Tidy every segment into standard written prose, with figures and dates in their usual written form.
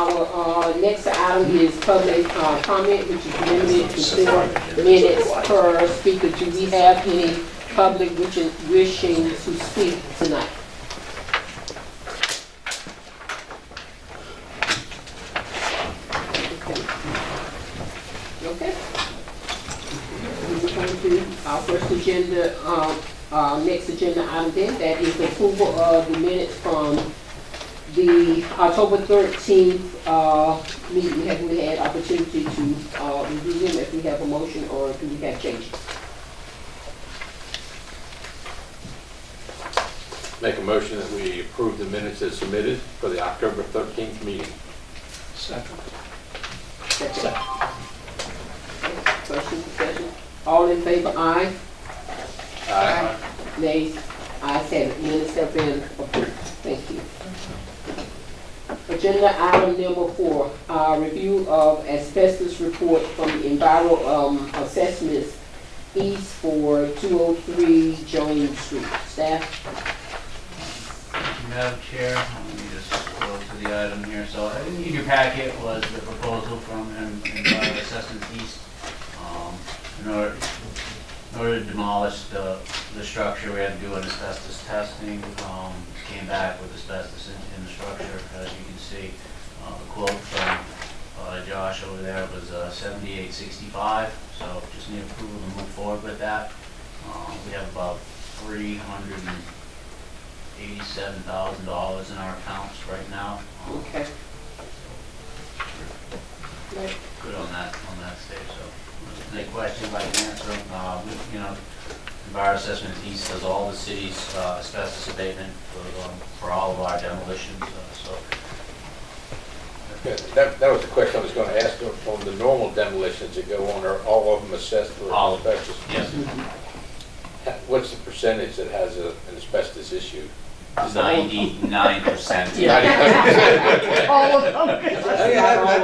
our next item is public comment, which is limited to 4 minutes per speaker. Do we have any public wishing to speak tonight? Okay. We're going to our first agenda, next agenda item then, that is the approval of the minutes from the October 13th meeting. Have we had opportunity to review them, if we have a motion, or do we have changes? Make a motion that we approve the minutes as submitted for the October 13th meeting. Second. Second. Question, discussion. All in favor, aye. Aye. Nays, ayes have it. Minutes have been approved. Thank you. Agenda item number 4, review of asbestos report from the Enviro Assessments East for 203 Jones Street. Staff? Madam Chair, let me just go to the item here. So in your packet was the proposal from Enviro Assessments East. In order to demolish the structure, we had to do an asbestos testing. Came back with asbestos in the structure, as you can see. The quote from Josh over there was $78.65. So just need approval to move forward with that. We have about $387,000 in our accounts right now. Okay. Good on that stage. So, any questions I can answer them. You know, Enviro Assessments East does all the city's asbestos abatement for all of our demolitions. That was the question I was going to ask. On the normal demolitions that go on, are all of them assessed for All of them. asbestos? Yes. What's the percentage that has an asbestos issue? 99%. Yeah. All of them.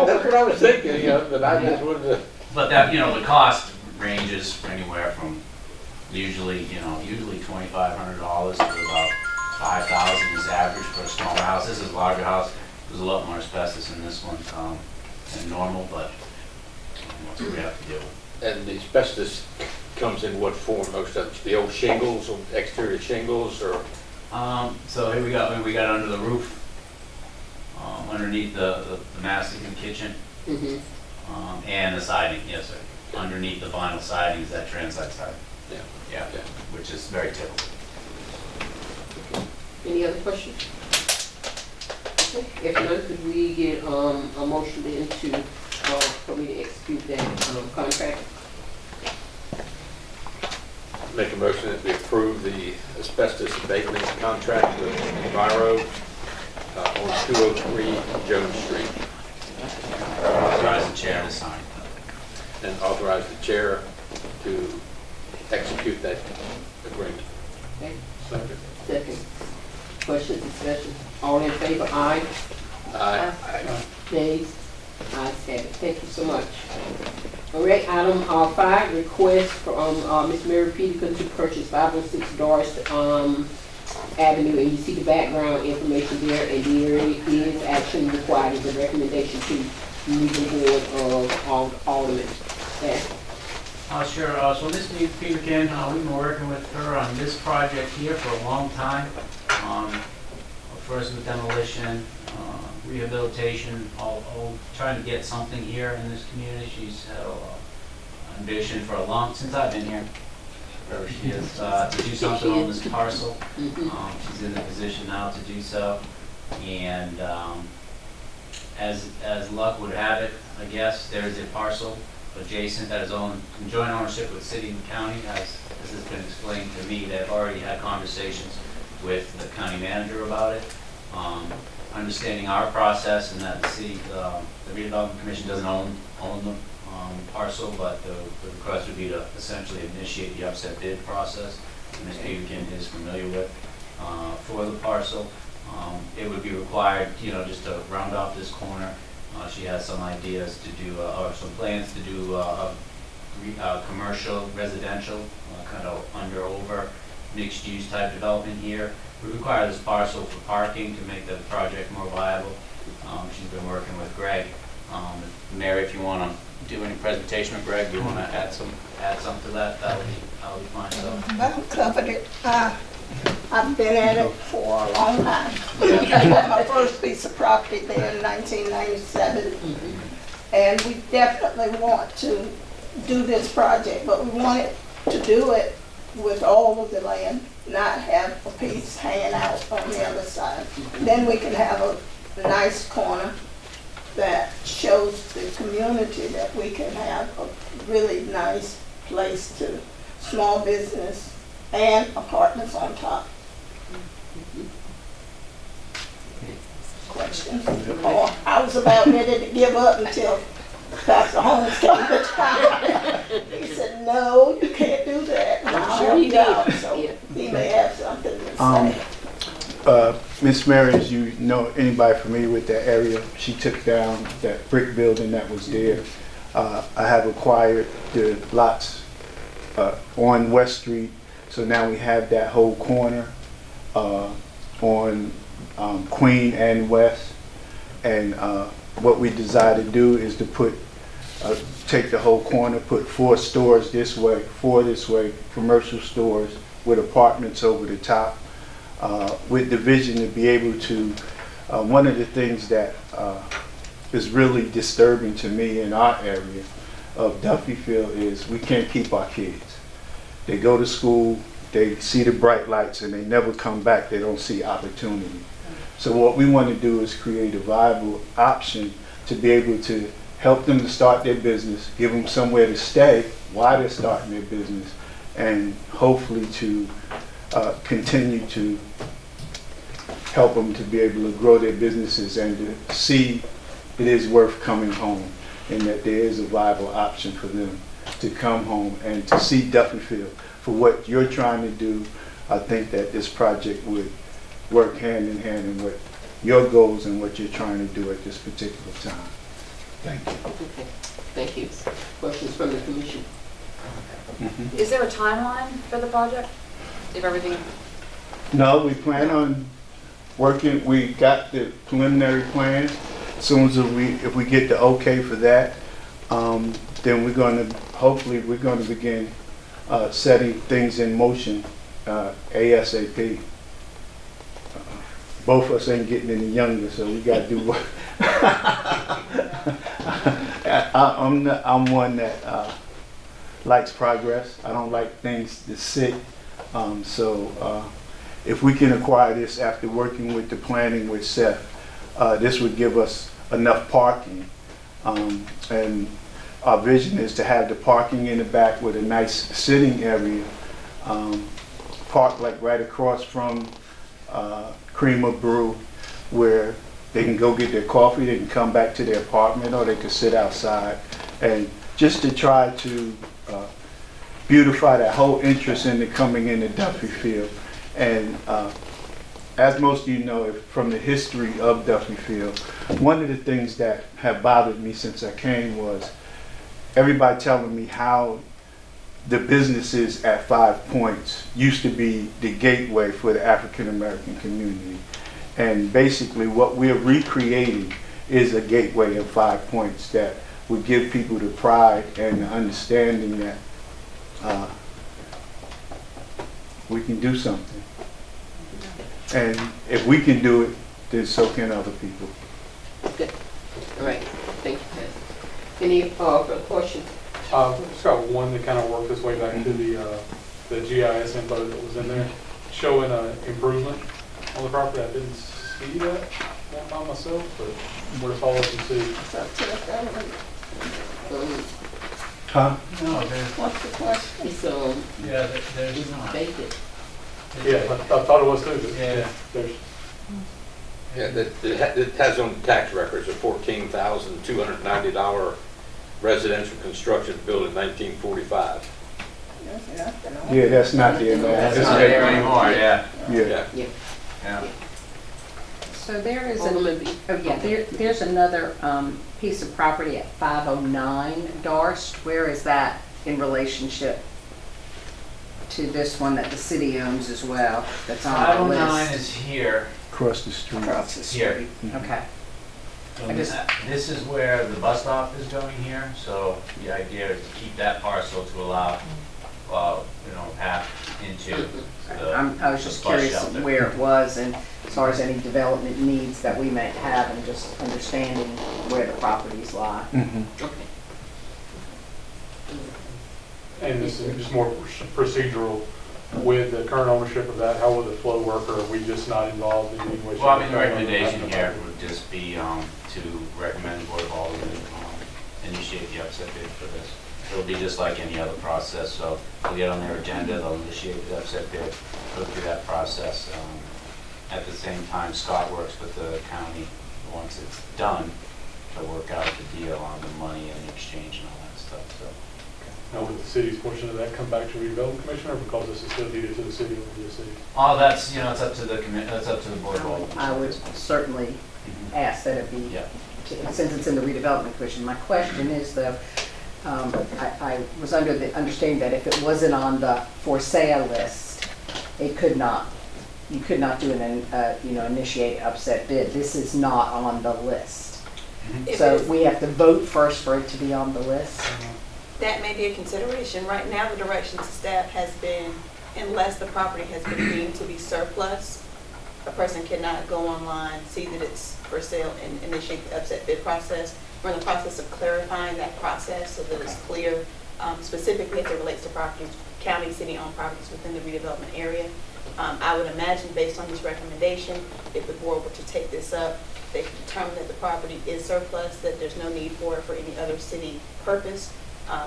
That's what I was thinking, you know, but I just wanted to. But that, you know, the cost ranges anywhere from usually $2,500 to about $5,000 is average for a smaller house. This is a larger house. There's a lot more asbestos in this one than normal, but that's what we have to deal with. And the asbestos comes in what form? Most of it, the old shingles, or exterior shingles, or? So here we got under the roof, underneath the masticing kitchen, and the siding. Yes, sir. Underneath the vinyl sidings, that transite siding. Yeah, which is very typical. Any other questions? Okay. If not, could we get a motion into for me to execute that contract? Make a motion that we approve the asbestos abatement contract with Enviro on 203 Jones Street. Authorize the chair to sign. And authorize the chair to execute that agreement. Okay. Second. Second. Questions, discussion. All in favor, aye. Aye. Nays, ayes have it. Thank you so much. All right, item 5, request from Mrs Mary Peterkin to purchase 506 Darst Avenue, and you see the background information there, and there is action required as a recommendation to the legal board of aldermen. Sure. So Mrs Peterkin, we've been working with her on this project here for a long time. First with demolition, rehabilitation, all trying to get something here in this community. She's had an ambition for since I've been here. Wherever she is, to do something on this parcel. She's in the position now to do so, and as luck would have it, I guess there is a parcel adjacent that is owned in joint ownership with city and county. As this has been explained to me, they've already had conversations with the county manager about it. Understanding our process and that the city, the Redevelopment Commission doesn't own the parcel, but the request would be to essentially initiate the upset bid process. Ms. Peterkin is familiar with for the parcel. It would be required, just to round off this corner. She has some ideas to do, or some plans to do commercial, residential, kind of over mixed-use type development here. We require this parcel for parking to make the project more viable. She's been working with Greg. Mary, if you want to do any presentation with Greg, do you want to add some to that? That'll be fine. So. Well, covered it. I've been at it for a long time. I got my first piece of property there in 1997. And we definitely want to do this project, but we want it to do it with all of the land, not have a piece hanging out on the other side. Then we can have a nice corner that shows the community that we can have a really nice place to small business and apartments on top. Questions? Oh, I was about ready to give up until Dr. Holmes came to town. He said, no, you can't do that. I'm sure he did. So he may have something to say. Miss Mary, as you know, anybody familiar with that area, she took down that brick building that was there. I have acquired the lots on West Street, so now we have that whole corner on Queen and West. And what we decided to do is to put, take the whole corner, put 4 stores this way, 4 this way, commercial stores with apartments over the top. With the vision to be able to, one of the things that is really disturbing to me in our area of Duffyfield is we can't keep our kids. They go to school, they see the bright lights, and they never come back. They don't see opportunity. So what we want to do is create a viable option to be able to help them to start their business, give them somewhere to stay while they're starting their business, and hopefully to continue to help them to be able to grow their businesses and to see it is worth coming home and that there is a viable option for them to come home and to see Duffyfield for what you're trying to do. I think that this project would work hand in hand in what your goals and what you're trying to do at this particular time. Thank you. Okay, thank you. Questions from the commission? Is there a timeline for the project? If everything... No, we plan on working, we got the preliminary plan. As soon as if we get the okay for that, then we're going to, hopefully we're going to begin setting things in motion ASAP. Both of us ain't getting any younger, so we got to do what. I'm one that likes progress. I don't like things to sit. If we can acquire this after working with the planning with Seth, this would give us enough parking. And our vision is to have the parking in the back with a nice sitting area, parked like right across from Creamer Brew, where they can go get their coffee, they can come back to their apartment, or they can sit outside. And just to try to beautify that whole interest in the coming into Duffyfield. And as most of you know from the history of Duffyfield, one of the things that have bothered me since I came was everybody telling me how the businesses at 5 Points used to be the gateway for the African American community. And basically what we're recreating is a gateway of 5 Points that would give people the pride and the understanding that we can do something. And if we can do it, then so can other people. Good. All right. Thank you, Pat. Any further questions? Just got one that kind of worked its way back to the GIS info that was in there, showing improvement on the property. I didn't see that by myself, but we're to follow up and see. Huh? No, there's, What's the question? It's yeah, there's not. vacant. Yeah, I thought it was too. But Yeah. There's, It has on tax records a $14,290 residential construction built in 1945. There's nothing on Yeah, that's not there now. That's not there anymore, yeah. Yeah. Yeah. So there is Alderman B. there's another piece of property at 509 Darst. Where is that in relationship? to this one that the city owns as well, that's on our 509 list? is here, Across the street. Across the here. street. Okay. And I just- this is where the bus stop is going here, so the idea is to keep that parcel to allow, path into the I was just bus curious shelter. where it was and as far as any development needs that we might have and just understanding where the properties lie. Mhm. Okay. And this is just more procedural. With the current ownership of that, how would the flow work, or are we just not involved in any way? Well, I mean, the recommendation here would just be to recommend the Board of Aldermen initiate the upset bid for this. It'll be just like any other process, so they'll get on their agenda, they'll initiate the upset bid, go through that process. At the same time, Scott works with the county, once it's done, to work out the deal on the money and the exchange and all that stuff, so. Now, would the city's portion of that come back to Redevelopment Commission, or because this is still deeded to the city, it would be the city? Oh, that's, it's up to the that's up to the Board of Aldermen. I would certainly ask that it be, Yeah. since it's in the redevelopment commission. My question is though, I was under the understanding that if it wasn't on the for sale list, you could not do initiate upset bid. This is not on the list. So we have to vote first for it to be on the list. That may be a consideration. Right now, the direction to staff has been, unless the property has been deemed to be surplus, a person cannot go online, see that it's for sale, and initiate the upset bid process. We're in the process of clarifying that process so that it's clear, specifically as it relates to properties, county, city-owned properties within the redevelopment area. I would imagine, based on this recommendation, if the board were to take this up, they could determine that the property is surplus, that there's no need for it for any other city purpose,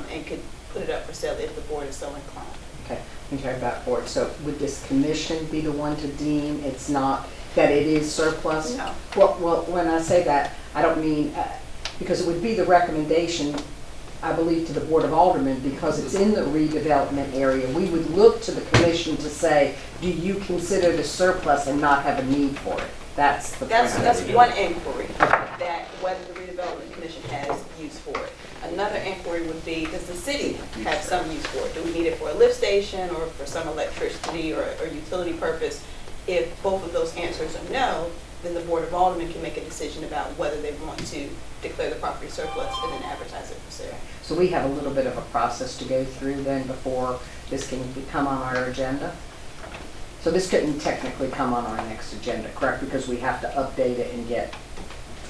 and could put it up for sale if the board is so inclined. Okay, you talk about board. So would this commission be the one to deem it's not, that it is surplus? No. Well, when I say that, I don't mean, because it would be the recommendation, I believe, to the Board of Aldermen, because it's in the redevelopment area. We would look to the commission to say, do you consider the surplus and not have a need for it? That's the That's premise. one inquiry, that whether the redevelopment commission has use for it. Another inquiry would be, does the city have some use for it? Do we need it for a lift station or for some electricity or utility purpose? If both of those answers are no, then the Board of Aldermen can make a decision about whether they want to declare the property surplus and then advertise it for sale. So we have a little bit of a process to go through then before this can come on our agenda? So this couldn't technically come on our next agenda, correct? Because we have to update it and get,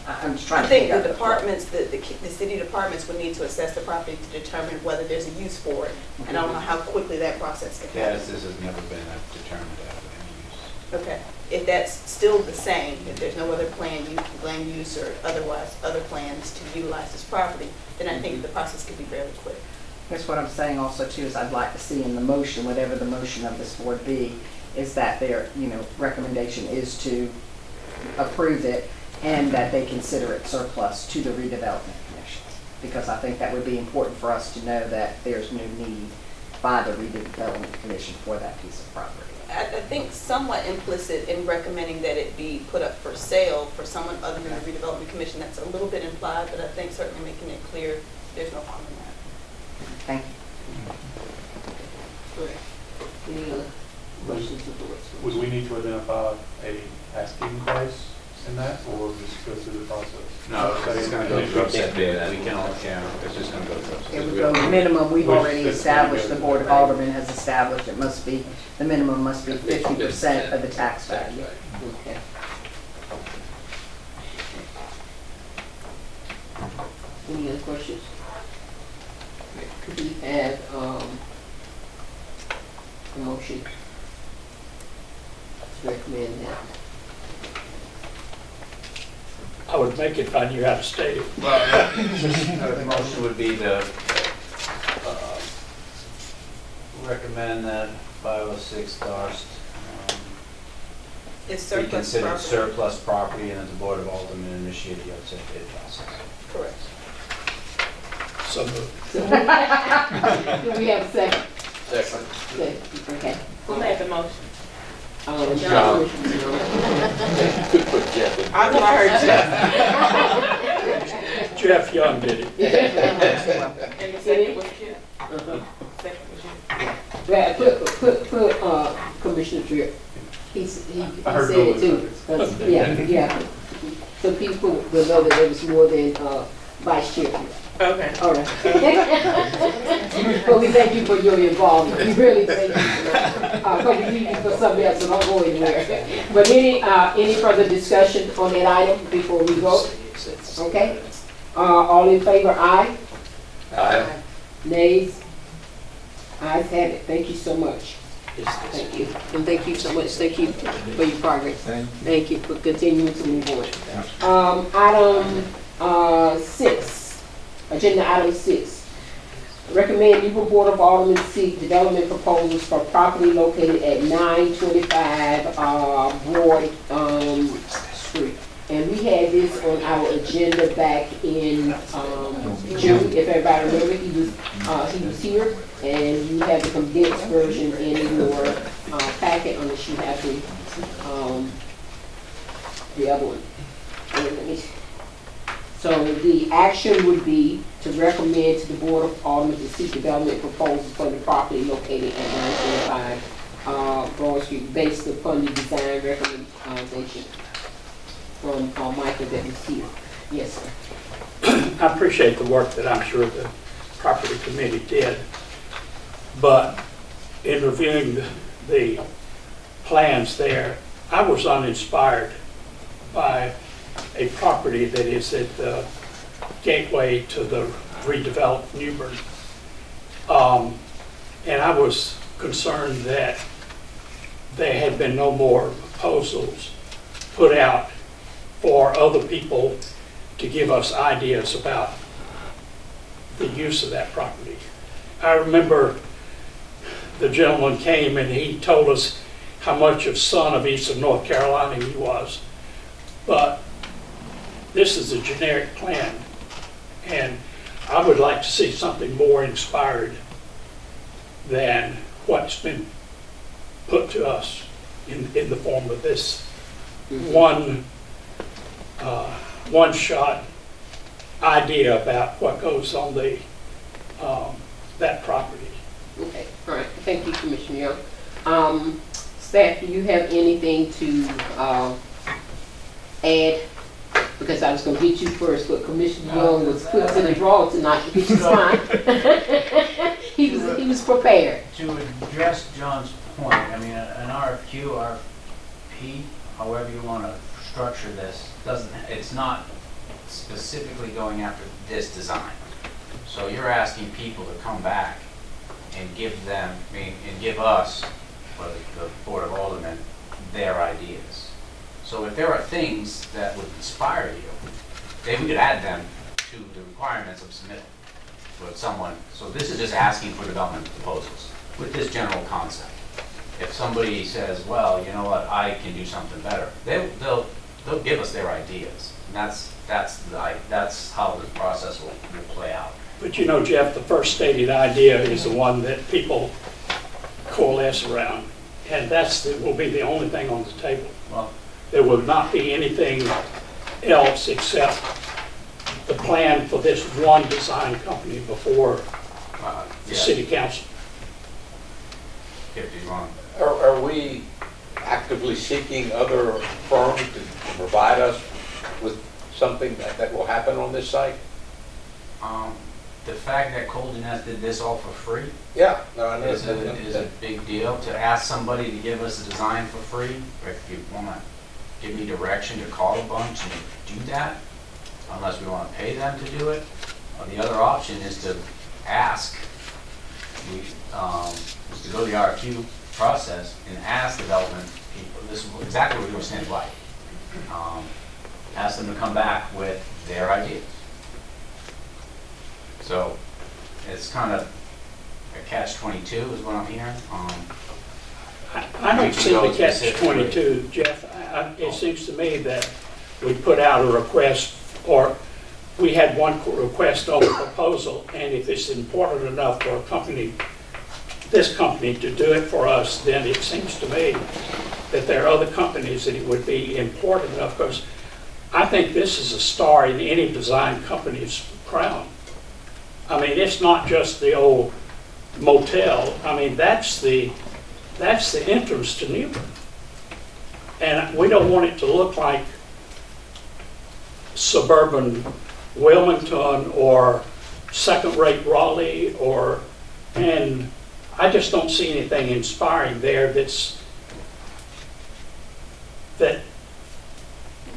I'm just trying I to think figure out the departments, the city departments would need to assess the property to determine whether there's a use for it. And I don't know how quickly that process can happen. Yes, this has never been determined to have any use. Okay, if that's still the same, if there's no other land use or otherwise, other plans to utilize this property, then I think the process could be fairly quick. That's what I'm saying also too, is I'd like to see in the motion, whatever the motion of this board be, is that their, recommendation is to approve it and that they consider it surplus to the redevelopment commission. Because I think that would be important for us to know that there's no need by the redevelopment commission for that piece of property. I think somewhat implicit in recommending that it be put up for sale for someone other than the redevelopment commission, that's a little bit implied, but I think certainly making it clear there's no harm in that. Thank you. Correct. Any other questions of the board? Would we need to identify a asking price in that, or just go through the process? No, it's going to go through upset bid. We can all, it's just going to go through upset It bid. would go minimum, we've Which already fits established, the together. Board of Aldermen has established, it must be, the minimum must be 50% of the tax value. Okay. Any other questions? Could we have, a motion to recommend that? I would make it if I knew how to state it. Well, the motion would be to recommend that 506 Darst It's be surplus considered property. surplus property and that the Board of Aldermen initiate the upset bid process. Correct. So moved. Do we have a second? Second. Okay. Who made the motion? John. John. Could put Jeff in. I thought I heard Jeff. Jeff Young did it. And the second was Jeff. Uh-huh. Second was you. Brad, put Commissioner Tripp. He I heard said it too. those. 'Cause, yeah. So people will know that there was more than Vice Chair. Okay. All right. But we thank you for your involvement. We really thank you. Because we need you for something else, so don't go anywhere. But any further discussion on that item before we vote? Okay. All in favor, aye? Aye. Nays? Ayes have it. Thank you so much. Thank you. And thank you so much. Thank you for your progress. Thank you for continuing to move on. Item 6. Agenda item 6. Recommend Newport Board of Aldermen seek development proposals for property located at 925 Broad Street. And we had this on our agenda back in June. If everybody remember, he was here, and you have the condensed version in your packet, unless you have the other one. Let me. So the action would be to recommend to the Board of Aldermen to seek development proposals for the property located at 925 Broad Street based upon the design recommendation from Michael that was here. Yes, sir. I appreciate the work that I'm sure the property committee did, but in reviewing the plans there, I was uninspired by a property that is at the gateway to the redeveloped New Bern. And I was concerned that there had been no more proposals put out for other people to give us ideas about the use of that property. I remember the gentleman came and he told us how much of son of East of North Carolina he was, but this is a generic plan, and I would like to see something more inspired than what's been put to us in the form of this one-shot idea about what goes on the that property. Okay, all right. Thank you, Commissioner Young. Staff, do you have anything to add? Because I was going to get you first, but Commissioner Young was quick to the draw tonight, which is fine. he was prepared. To address John's point, I mean, an RFQ, RFP, however you want to structure this, it's not specifically going after this design. So you're asking people to come back and give us, or the Board of Aldermen, their ideas. So if there are things that would inspire you, then we could add them to the requirements of submittal for someone. So this is just asking for development proposals with this general concept. If somebody says, well, you know what, I can do something better, they'll give us their ideas. And that's how the process will play out. But you know, Jeff, the first stated idea is the one that people coalesce around, and will be the only thing on the table. Well, there will not be anything else except the plan for this one design company before the city council. Are we actively seeking other firms to provide us with something that will happen on this site? The fact that Colden Nest did this all for free is a big deal. To ask somebody to give us a design for free, or if you want to give me direction to call a bunch and do that, unless we want to pay them to do it. The other option is to ask, is to go to the RFQ process and ask development people. This is exactly what we were saying, like. Ask them to come back with their ideas. So it's kind of a catch-22 is what I'm hearing. I don't see the catch-22, Jeff. It seems to me that we put out a request, or we had one request on the proposal, and if it's important enough for this company to do it for us, then it seems to me that there are other companies that it would be important enough, because I think this is a star in any design company's crown. I mean, it's not just the old motel. I mean, that's the that's the entrance to Newbern. And we don't want it to look like suburban Wilmington or second-rate Raleigh and I just don't see anything inspiring there that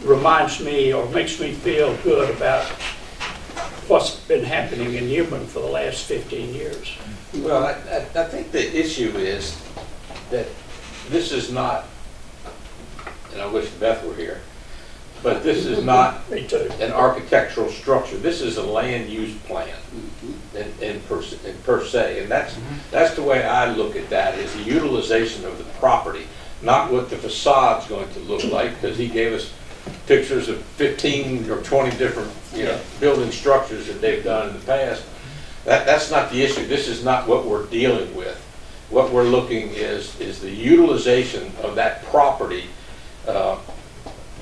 reminds me or makes me feel good about what's been happening in Newbern for the last 15 years. Well, I think the issue is that this is not, and I wish Beth were here, but this is not Me too. an architectural structure. This is a land use plan in per se. And that's the way I look at that, is the utilization of the property, not what the facade's going to look like, because he gave us pictures of 15 or 20 different building structures that they've done in the past. That's not the issue. This is not what we're dealing with. What we're looking is the utilization of that property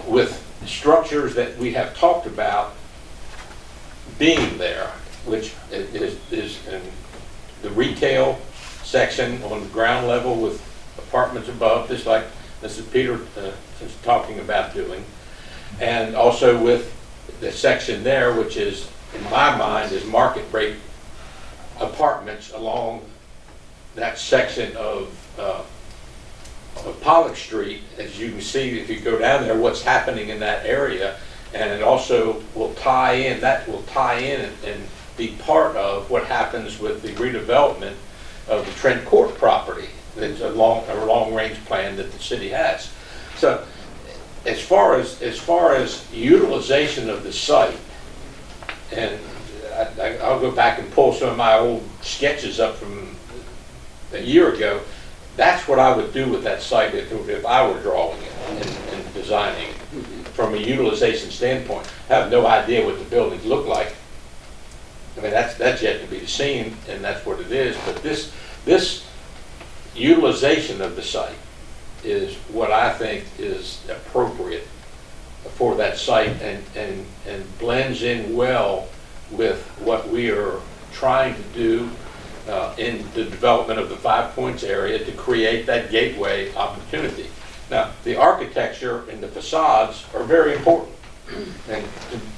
with structures that we have talked about being there, which is in the retail section on the ground level with apartments above, just like Mrs. Peterkin is talking about doing, and also with the section there, which is, in my mind, is market rate apartments along that section of Pollock Street. As you can see, if you go down there, what's happening in that area, and it also will tie in, and be part of what happens with the redevelopment of the Trent Court property. It's a long-range plan that the city has. So, as far as utilization of the site, and I'll go back and pull some of my old sketches up from a year ago. That's what I would do with that site if I were drawing it and designing it. From a utilization standpoint, I have no idea what the buildings look like. I mean, that's yet to be seen, and that's what it is. But this utilization of the site is what I think is appropriate for that site, and blends in well with what we are trying to do in the development of the 5 Points area to create that gateway opportunity. Now, the architecture and the facades are very important and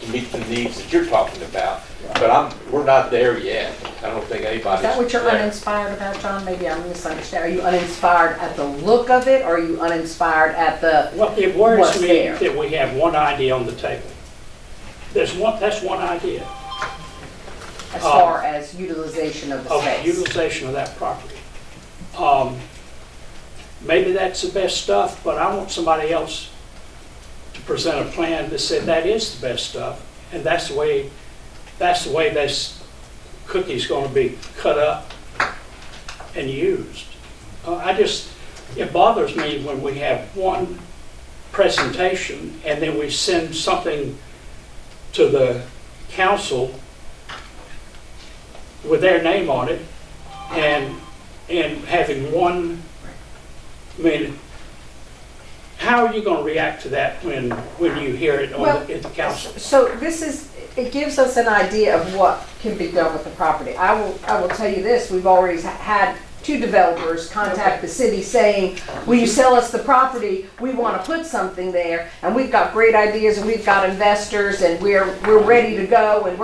to meet the needs that you're talking about, but we're not there yet. I don't think anybody's Is that what you're there. uninspired about, John? Maybe I'm misunderstanding. Are you uninspired at the look of it, or are you uninspired at the Well, it worries what's me there? that we have one idea on the table. That's one idea. As far as utilization of the Of space? utilization of that property. Maybe that's the best stuff, but I want somebody else to present a plan that said that is the best stuff, and that's the way this cookie's going to be cut up and used. It bothers me when we have one presentation and then we send something to the council with their name on it, and having one, I mean, how are you going to react to that when you hear it in the council? So it gives us an idea of what can be done with the property. I will tell you this, we've already had 2 developers contact the city saying, will you sell us the property? We want to put something there, and we've got great ideas, and we've got investors, and we're ready to go, and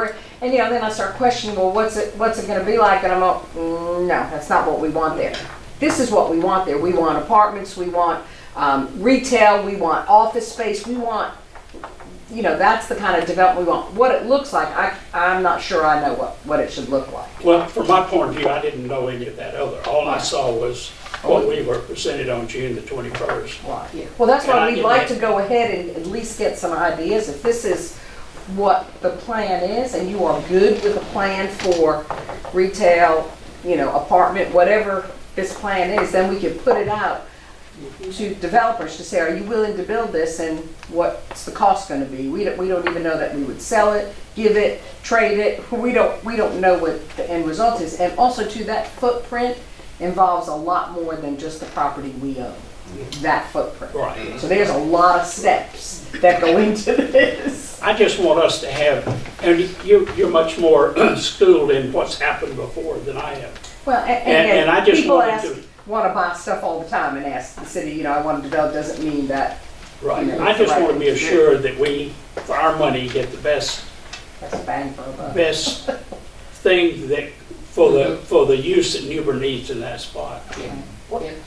then I start questioning, well, what's it going to be like? And I'm like, no, that's not what we want there. This is what we want there. We want apartments, we want retail, we want office space, we want, that's the kind of development we want. What it looks like, I'm not sure I know what it should look like. Well, from my point of view, I didn't know any of that other. All I saw was what we were presented on June the 21st. Right. Well, that's why we'd like to go ahead and at least get some ideas. If this is what the plan is, and you are good with a plan for retail, apartment, whatever this plan is, then we can put it out to developers to say, are you willing to build this, and what's the cost going to be? We don't even know that we would sell it, give it, trade it. We don't know what the end result is. And also, too, that footprint involves a lot more than just the property we own. That footprint. Right. So there's a lot of steps that go into this. I just want us to have, and you're much more schooled in what's happened before than I am. Well, And I just people wanted ask, to want to buy stuff all the time and ask the city, you know, I want to develop, doesn't mean that Right. You know, I just right want to be thing to do. assured that we, for our money, get the best that's bang for a buck. best thing that, for the use that Newbern needs in that spot. Yeah.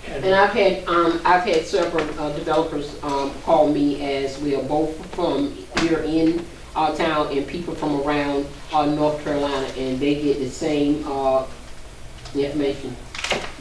And I've had several developers call me as well, both from here in town and people from around North Carolina, and they get the same information.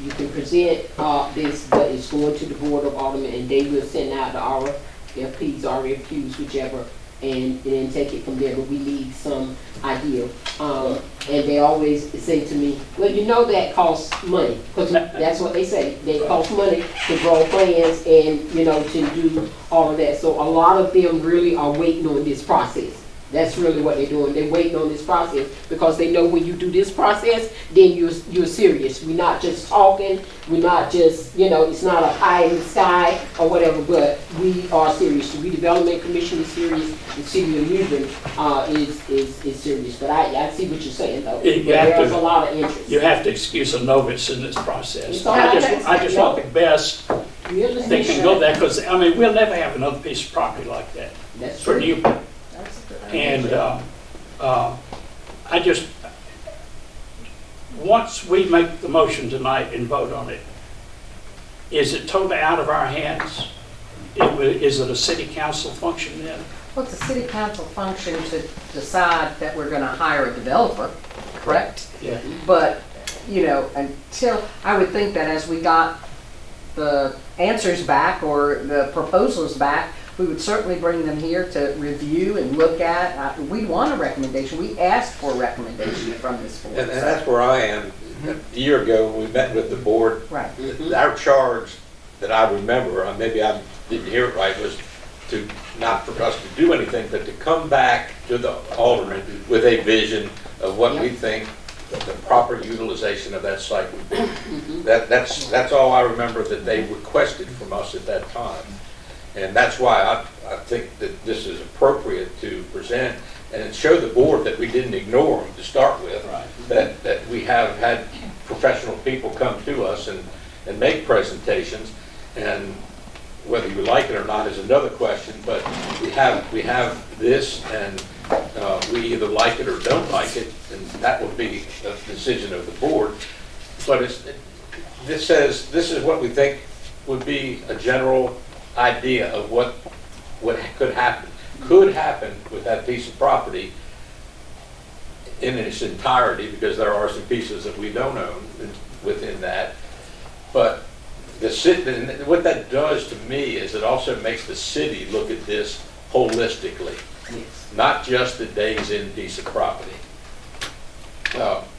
You can present this, but it's going to the Board of Aldermen, and they will send out the RFPs, RFQs, whichever, and then take it from there. But we need some idea. And they always say to me, well, you know that costs money, because that's what they say. They cost money to draw plans and, you know, to do all of that. So a lot of them really are waiting on this process. That's really what they're doing. They're waiting on this process because they know when you do this process, then you're serious. We're not just talking. We're not just, you know, it's not a pie in the sky or whatever, but we are serious. The Redevelopment Commission is serious. The City of Newbern is serious. But I see what you're saying, though. There's a lot of interest. You have to excuse a novice in this process. It's all right. I just want the best We that understand can go there, because, I mean, we'll never have another piece of property like that That's for true. Newbern. That's good. And I just, once we make the motion tonight and vote on it, is it totally out of our hands? Is it a city council function then? Well, it's a city council function to decide that we're gonna hire a developer, correct? Yeah. But, you know, until, I would think that as we got the answers back or the proposals back, we would certainly bring them here to review and look at. We want a recommendation. We asked for a recommendation from this board. And that's where I am. A year ago, when we met with the board, Right. our charge that I remember, maybe I didn't hear it right, was to, not for us to do anything, but to come back to the alderman with a vision of what we think the proper utilization of that site would be. That's all I remember that they requested from us at that time. And that's why I think that this is appropriate to present and show the board that we didn't ignore them to start with. Right. That we have had professional people come to us and make presentations, and whether you like it or not is another question, but we have this, and we either like it or don't like it, and that will be a decision of the board. But this is what we think would be a general idea of what could happen with that piece of property in its entirety, because there are some pieces that we don't own within that. But what that does to me is it also makes the city look at this holistically, not just the days in piece of property.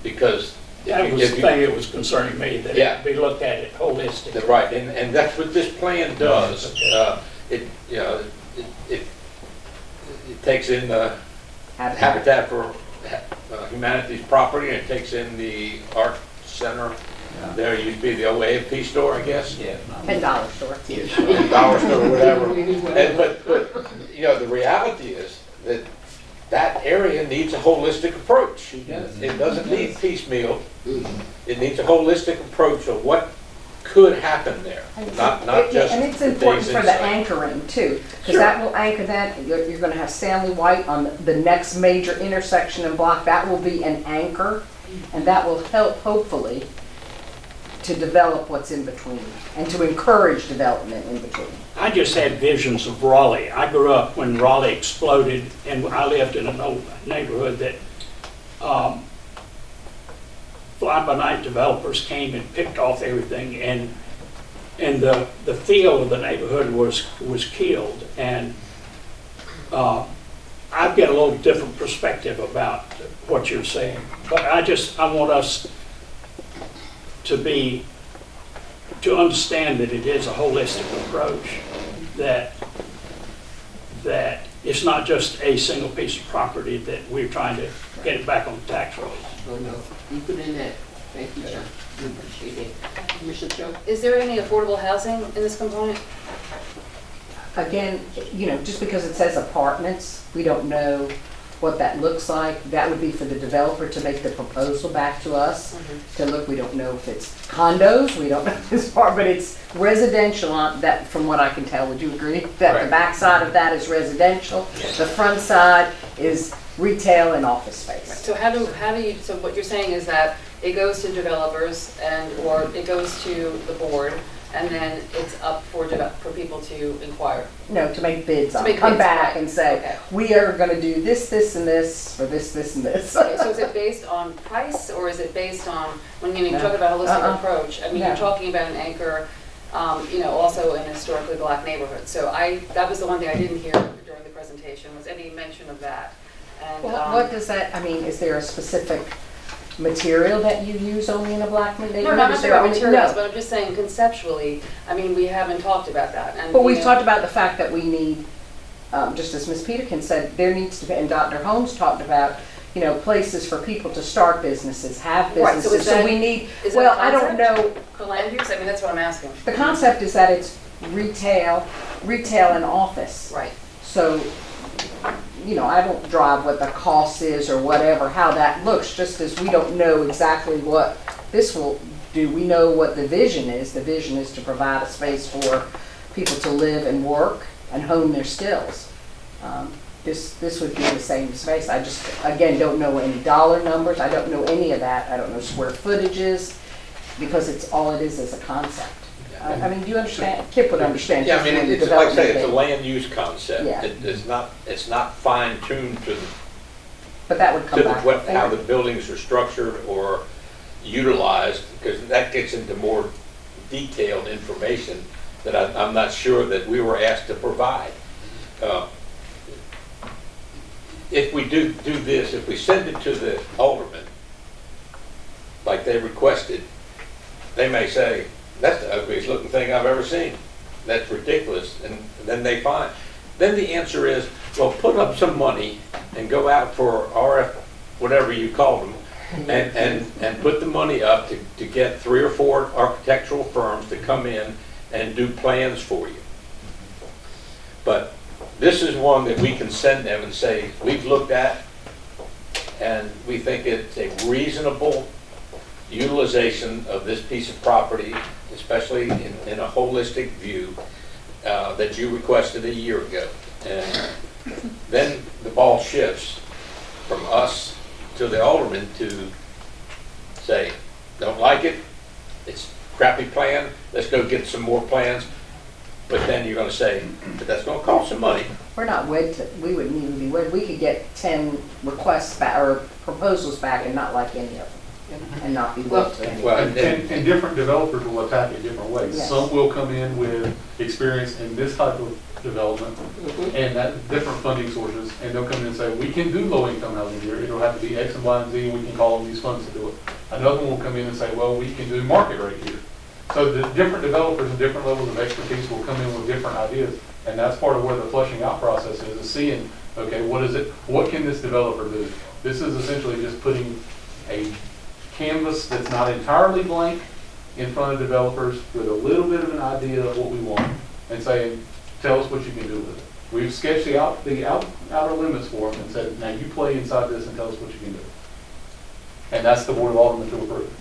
Because That was the thing that was concerning me, that Yeah. we looked at it holistically. right, and that's what this plan does. It takes in the Habitat for Humanity's property, and it takes in the art center. There used to be the old AFP store, I guess. Yeah. $10 store. Dollar store, whatever. But you know, the reality is that area needs a holistic approach. It doesn't need piecemeal. It needs a holistic approach of what could happen there, not just And it's the important days for the inside. anchoring too, because Sure. that will anchor that. You're gonna have Stanley White on the next major intersection and block. That will be an anchor, and that will help, hopefully, to develop what's in between and to encourage development in between. I just had visions of Raleigh. I grew up when Raleigh exploded, and I lived in an old neighborhood that fly-by-night developers came and picked off everything, and the feel of the neighborhood was killed. And I've got a little different perspective about what you're saying, but I want us to understand that it is a holistic approach, that it's not just a single piece of property that we're trying to get it back on the tax rolls. Oh, no. You put in that. Thank you, John. We appreciate it. Commissioner Cho? Is there any affordable housing in this component? Again, you know, just because it says apartments, we don't know what that looks like. That would be for the developer to make the proposal back to us. To look, we don't know if it's condos, we don't know this part, but it's residential on that, from what I can tell. Would you agree? That the Right. back side of that is residential, the front side is retail and office space. So how do you, so what you're saying is that it goes to developers or it goes to the board, and then it's up for people to inquire? No, to make bids on, To make come bids, back right. and say, Okay. we are gonna do this, this, and this, for this, this, and this. Okay, so is it based on price, or is it based on, when you No. talk about holistic Uh-uh. approach, I mean, No. you're talking about an anchor, also in a historically black neighborhood. So that was the one thing I didn't hear during the presentation, was any mention of that. And, Well, what does that, I mean, is there a specific material that you use only in a black neighborhood? No, not Is the there only- materials, no. but I'm just saying conceptually, I mean, we haven't talked about that. And, But you we've know, talked about the fact that we need, just as Ms. Peterkin said, there needs to be, and Dr. Holmes talked about, places for people to start businesses, have Right, so is businesses. So that- we need, is that a well, I don't concept? know, For land use, I mean, that's what I'm asking. the concept is that it's retail and office. Right. So, I don't drive what the cost is or whatever, how that looks, just as we don't know exactly what this will do. We know what the vision is. The vision is to provide a space for people to live and work and hone their skills. This would be the same space. I just, again, don't know any dollar numbers. I don't know any of that. I don't know square footages, because all it is a concept. I mean, do you understand? Kip would understand. Yeah, I mean, just when it's like I say, development it's a thing. land use concept. Yeah. It's not fine tuned to But that would come back. how the buildings are structured or utilized, because that gets into more detailed information that I'm not sure that we were asked to provide. If we do this, if we send it to the aldermen, like they requested, they may say, that's the ugliest looking thing I've ever seen. That's ridiculous. And then they find. Then the answer is, well, put up some money and go out for RF, whatever you call them, and put the money up to get 3 or 4 architectural firms to come in and do plans for you. But this is one that we can send them and say, we've looked at and we think it's a reasonable utilization of this piece of property, especially in a holistic view that you requested a year ago. And then the ball shifts from us to the alderman to say, don't like it, it's a crappy plan, let's go get some more plans. But then you're going to say, but that's going to cost some money. We're not wed to, we wouldn't even be wed. We could get 10 requests back, or proposals back, and not like any of them, and not be wed to any. Well, And different developers will attack it different ways. Yes. Some will come in with experience in this type of development and that different funding sources, and they'll come in and say, we can do low-income housing here, it'll have to be X and Y and Z, and we can call on these funds to do it. Another one will come in and say, well, we can do market rate here. So the different developers and different levels of expertise will come in with different ideas, and that's part of where the flushing out process is seeing, okay, what can this developer do? This is essentially just putting a canvas that's not entirely blank in front of developers with a little bit of an idea of what we want, and saying, tell us what you can do with it. We've sketched the outer limits for them and said, now you play inside this and tell us what you can do. And that's the Board of Aldermen to approve.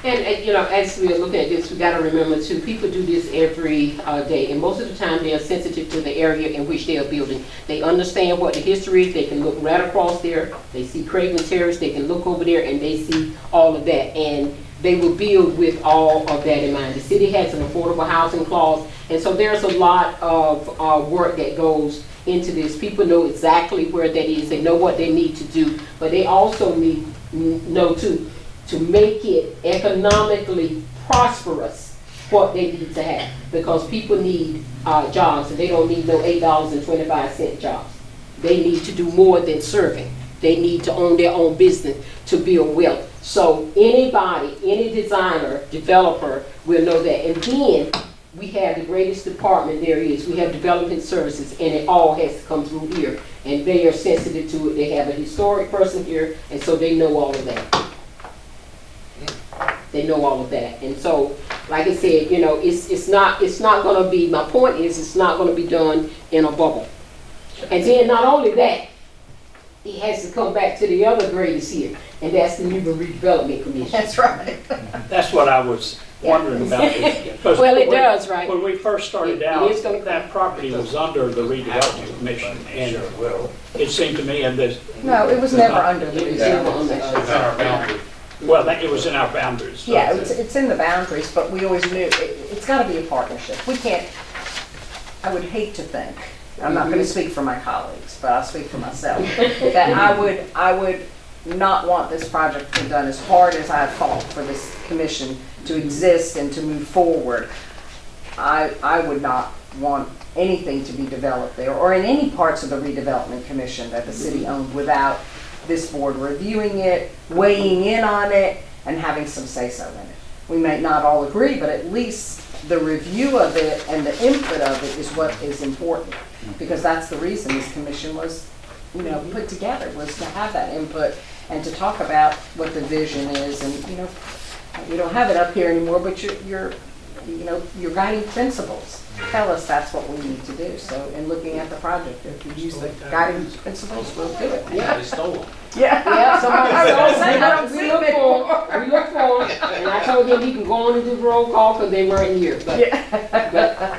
And, as we are looking at this, we got to remember too, people do this every day, and most of the time they are sensitive to the area in which they are building. They understand what the history is. They can look right across there. They see Craig Terrace. They can look over there and they see all of that, and they will build with all of that in mind. The city has an affordable housing clause, and so there's a lot of work that goes into this. People know exactly where that is. They know what they need to do, but they also know to make it economically prosperous what they need to have, because people need jobs, and they don't need no $8.25 jobs. They need to do more than serving. They need to own their own business to build wealth. So anybody, any designer, developer will know that. And then we have the greatest department there is. We have development services, and it all has to come through here. And they are sensitive to it. They have a historic person here, and so they know all of that. They know all of that. And so, like I said, it's not going to be, my point is, it's not going to be done in a bubble. And then not only that, it has to come back to the other graders here, and that's the Newbern Redevelopment Commission. That's right. That's what I was wondering about. Because Well, it when- does, right? When we first started It out, is gonna- that property was under the redevelopment commission, and it seemed to me, and this, No, it was never under the It was never on the- It's in our boundary. well, it was in our boundaries. So Yeah, it's in the boundaries, but we always knew, it's gotta be a partnership. We can't, I would hate to think, I'm not gonna speak for my colleagues, but I'll speak for myself, that I would not want this project to be done as hard as I have fought for this commission to exist and to move forward. I would not want anything to be developed there, or in any parts of the redevelopment commission that the city owned, without this board reviewing it, weighing in on it, and having some say-so in it. We may not all agree, but at least the review of it and the input of it is what is important. Because that's the reason this commission was, put together, was to have that input and to talk about what the vision is. And, we don't have it up here anymore, but your guiding principles tell us that's what we need to do. So in looking at the project, if we use the guiding principles, we'll do it. Yeah. They stole them. Yeah. Yeah, somebody I said, saying, I don't see we look them for 'em. We look for 'em. And I told him he can go on and do the roll call because they weren't here. But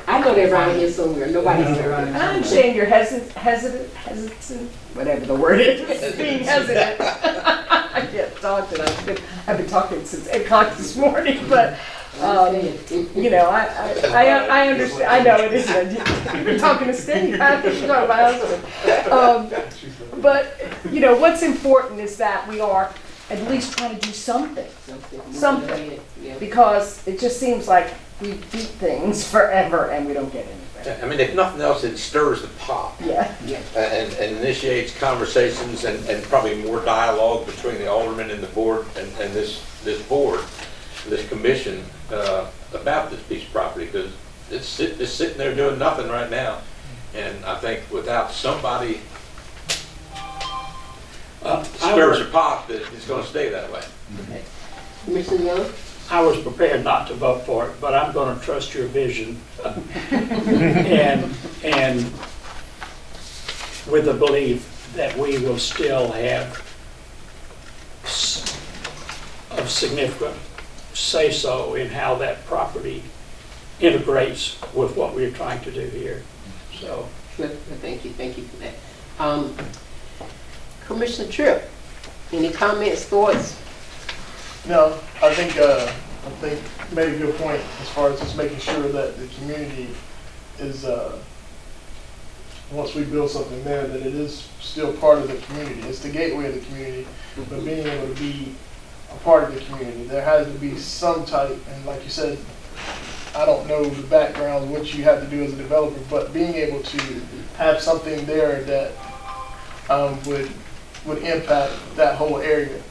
I know they're around here somewhere. Nobody's around. I understand you're hesitant, whatever the word is, being hesitant. I can't talk tonight. I've been talking since 8 o'clock this morning, but, I understand, I know it isn't. You're talking to Steve, I'm talking my husband. But, what's important is that we are at least trying to do something. Something. Yeah. Because it just seems like we beat things forever and we don't get anywhere. I mean, if nothing else, it stirs the pot Yeah. and initiates conversations and probably more dialogue between the aldermen and the board and this board, this commission, about this piece of property, because it's sitting there doing nothing right now. And I think without somebody stirs the pot, that it's going to stay that way. Commissioner Young? I was prepared not to vote for it, but I'm going to trust your vision. And with the belief that we will still have a significant say-so in how that property integrates with what we're trying to do here. So, Thank you for that. Commissioner Tripp, any comments, thoughts? No, I think you made a good point as far as just making sure that the community is, once we build something there, that it is still part of the community. It's the gateway of the community, but being able to be a part of the community, there has to be some type, and like you said, I don't know the background, what you have to do as a developer, but being able to have something there that would impact that whole area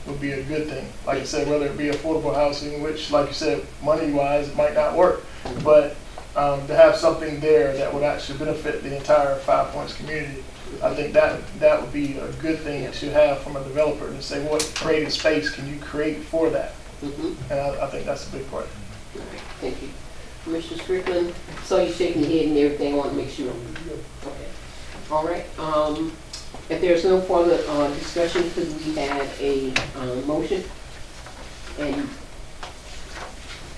would be a good thing. Like I said, whether it be affordable housing, which, like you said, money-wise, it might not work, but to have something there that would actually benefit the entire 5 Points community, I think that would be a good thing to have from a developer, to say what creative space can you create for that. And I think that's a big part. All right, thank you. Commissioner Strickland, so you're shaking your head and everything, I want to make sure. Okay. All right, if there's no further discussion, could we have a motion? And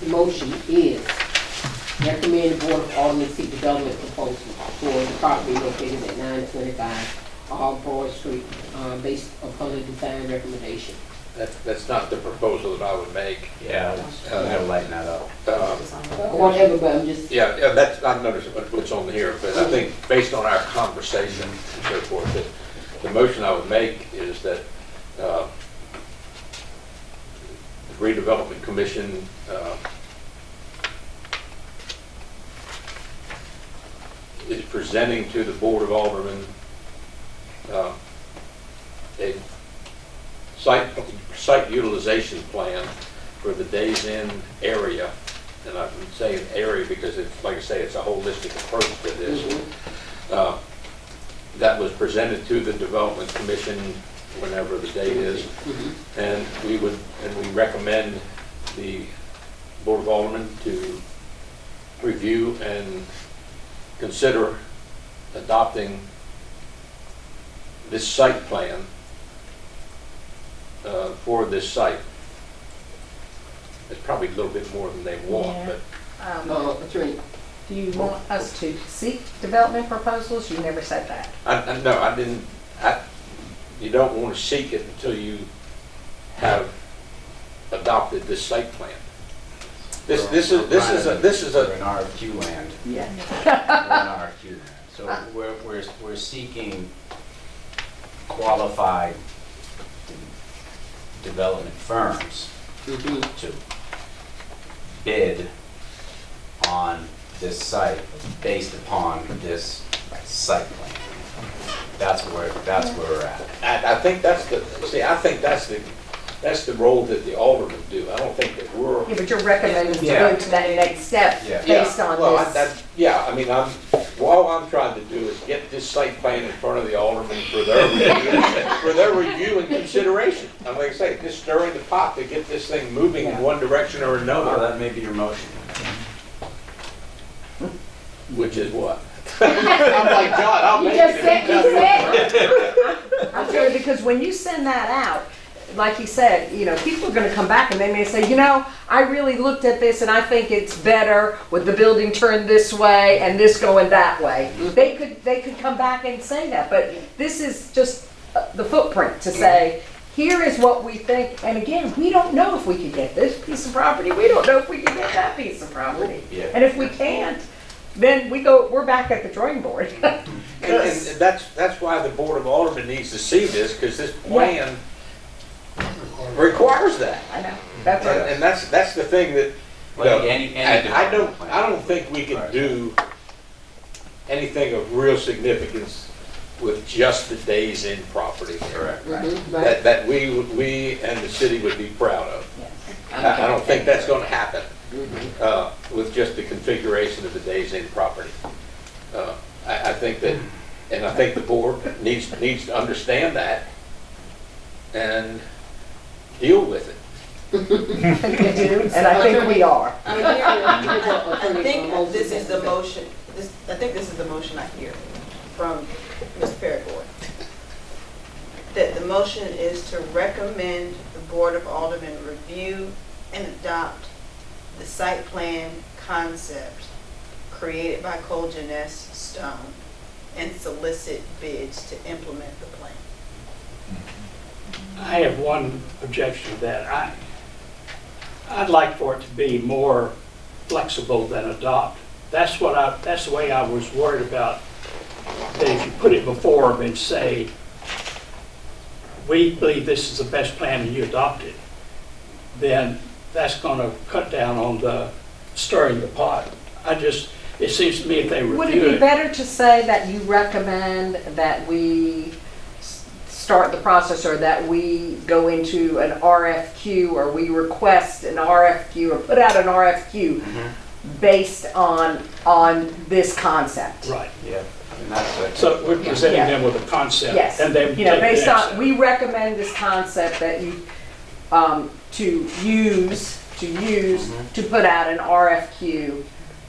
the motion is recommend the Board of Aldermen seek development proposal for the property located at 925 Broad Street, based upon the design recommendation. That's not the proposal that I would make. Yeah, I'll lighten that up. Whatever, but I'm just. Yeah, that's, I noticed what's on here, but I think based on our conversation and so forth, that the motion I would make is that the Redevelopment Commission is presenting to the Board of Aldermen a site utilization plan for the Days Inn area. And I'm saying area because it's, like I say, it's a holistic approach to this. That was presented to the Development Commission whenever the date is. And we recommend the Board of Aldermen to review and consider adopting this site plan for this site. It's probably a little bit more than they want, Yeah. but Attorney, Do you want us to seek development proposals? You never said that. no, I didn't, you don't want to seek it until you have adopted this site plan. This is a, We're in RFQ land. Yeah. We're in RFQ land. So we're seeking qualified development firms to bid on this site based upon this site plan. That's where we're at. I think that's the role that the aldermen do. I don't think that we're. Yeah, but you're recommending to Yeah. go to that next step Yeah. based on Well, this. I mean, all I'm trying to do is get this site plan in front of the aldermen for their review and consideration. And like I say, just stirring the pot to get this thing moving in one direction or Oh, another, that may be your motion. which is what? I'm like, God, I'll You make just it. said, you said. I'm sure, because when you send that out, like you said, you know, people are gonna come back and they may say, you know, I really looked at this and I think it's better with the building turned this way and this going that way. They could come back and say that, but this is just the footprint to say, here is what we think, and again, we don't know if we could get this piece of property, we don't know if we can get that piece of property. Yeah. And if we can't, then we're back at the drawing board. And that's why the Board of Aldermen needs to see this, because this plan requires that. I know, that's right. And that's the thing that, Like any I development plan. don't think we can do anything of real significance with just the days in property. Correct. right? That we and the city would be proud of. Yes. I don't think that's gonna happen with just the configuration of the days in property. I think that, and I think the board needs to understand that and deal with it. I think we do, and I think we are. I'm hearing, I think this is the motion, I think this is the motion I hear from Ms. Perigord. That the motion is to recommend the Board of Aldermen review and adopt the site plan concept created by Colgan S. Stone and solicit bids to implement the plan. I have one objection to that. I'd like for it to be more flexible than adopt. That's the way I was worried about, that if you put it before them and say, we believe this is the best plan and you adopt it, then that's gonna cut down on the stirring the pot. It seems to me if they review it. Would it be better to say that you recommend that we start the process, or that we go into an RFQ, or we request an RFQ, or put out an RFQ based on this concept? Right. Yeah. And that's what. So we're presenting them with a concept. Yes, And then you know, take the based next on, step. we recommend this concept that you, to use, to put out an RFQ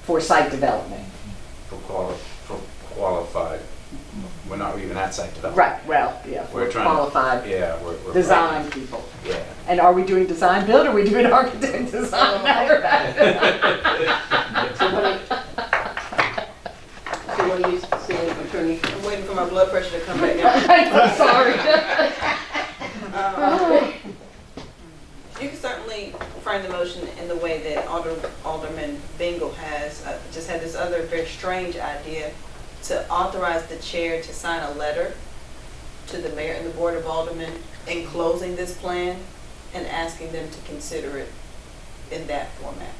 for site development. For qualified, we're not even at site development. Right, well, yeah, We're for trying to- qualified Yeah, we're. design people. Yeah. And are we doing design build, or are we doing architect design? So what are you saying, Attorney? I'm waiting for my blood pressure to come back down. I'm sorry. You can certainly frame the motion in the way that Alderman Bingle has. I just had this other very strange idea to authorize the chair to sign a letter to the mayor and the Board of Aldermen enclosing this plan and asking them to consider it in that format.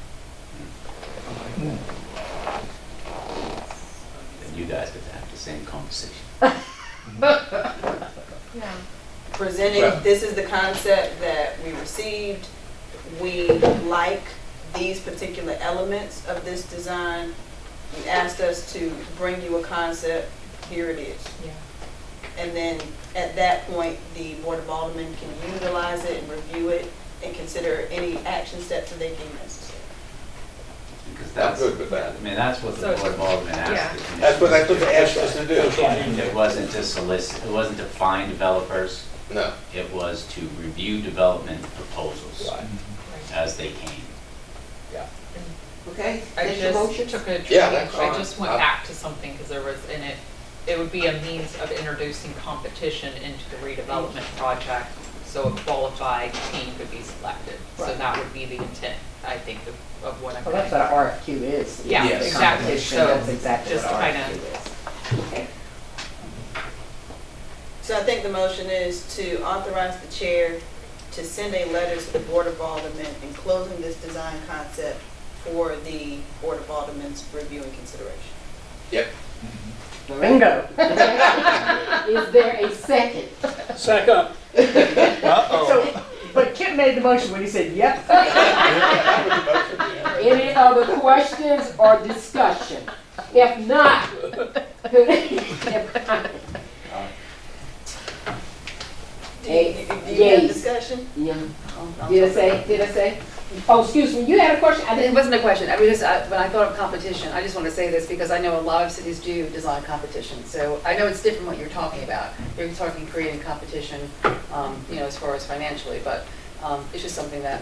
Then you guys get to have the same conversation. Presenting, this is the concept that we received. We like these particular elements of this design. You asked us to bring you a concept, here it is. And then at that point, the Board of Aldermen can utilize it and review it and consider any action steps that they deem necessary. Because I'm good with that. I mean, that's what the Board of Aldermen asked. the commission That's what to do. they asked us to do. It wasn't to solicit, it wasn't to find developers, No. it was to review development proposals Right. as they came. Okay, I that's your motion? just took a Yeah, training, that's I fine. just went back to something because there was in it, it would be a means of introducing competition into the redevelopment project, so a qualified team could be selected. So Right. that would be the intent, I think, of what I'm Well, that's getting. what an RFQ is. Yeah, Yes. exactly. Competition, So that's exactly just what an kinda- RFQ is. Okay. So I think the motion is to authorize the chair to send a letter to the Board of Aldermen enclosing this design concept for the Board of Aldermen's review and consideration. Yep. Bingo. Is there a second? Second. So, but Kip made the motion when he said, yep. Any other questions or discussion? If not, Do you have discussion? Yeah. Did I say? Oh, excuse me, you had a question? I It didn't. wasn't a question, I mean, just, when I thought of competition, I just want to say this because I know a lot of cities do design competition. So I know it's different what you're talking about. You're talking creating competition, as far as financially, but it's just something that,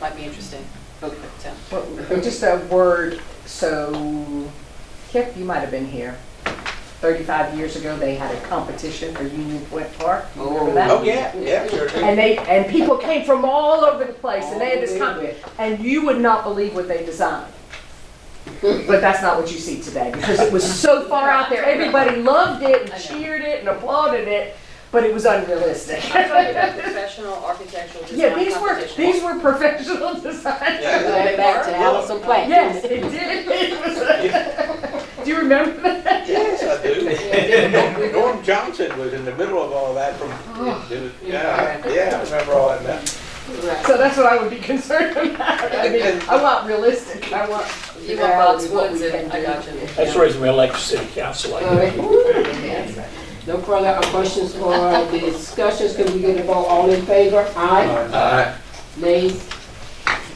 might be interesting. So, Well, just a word, so Kip, you might have been here. 35 years ago, they had a competition for Union Point Park. You remember that? Oh, yeah, sure do. And people came from all over the place, and they had this and you would not believe what they designed. But that's not what you see today, because it was so far out there. Everybody loved it and cheered it and applauded it, but it was unrealistic. I'm talking about professional architectural Yeah, design competition. these were professional designers. Going back to Allison Platt. Yes, it did. It was do you remember that? Yes, I do. Norm Johnson was in the middle of all that yeah, I remember all that now. So that's what I would be concerned about. I mean, I want realistic. I want. You want Bob's what Woods, we and can I do. got you. That's the reason we elect the city council like All that. right. No further questions or discussions. Can we get a vote? All in favor? Aye. Nays?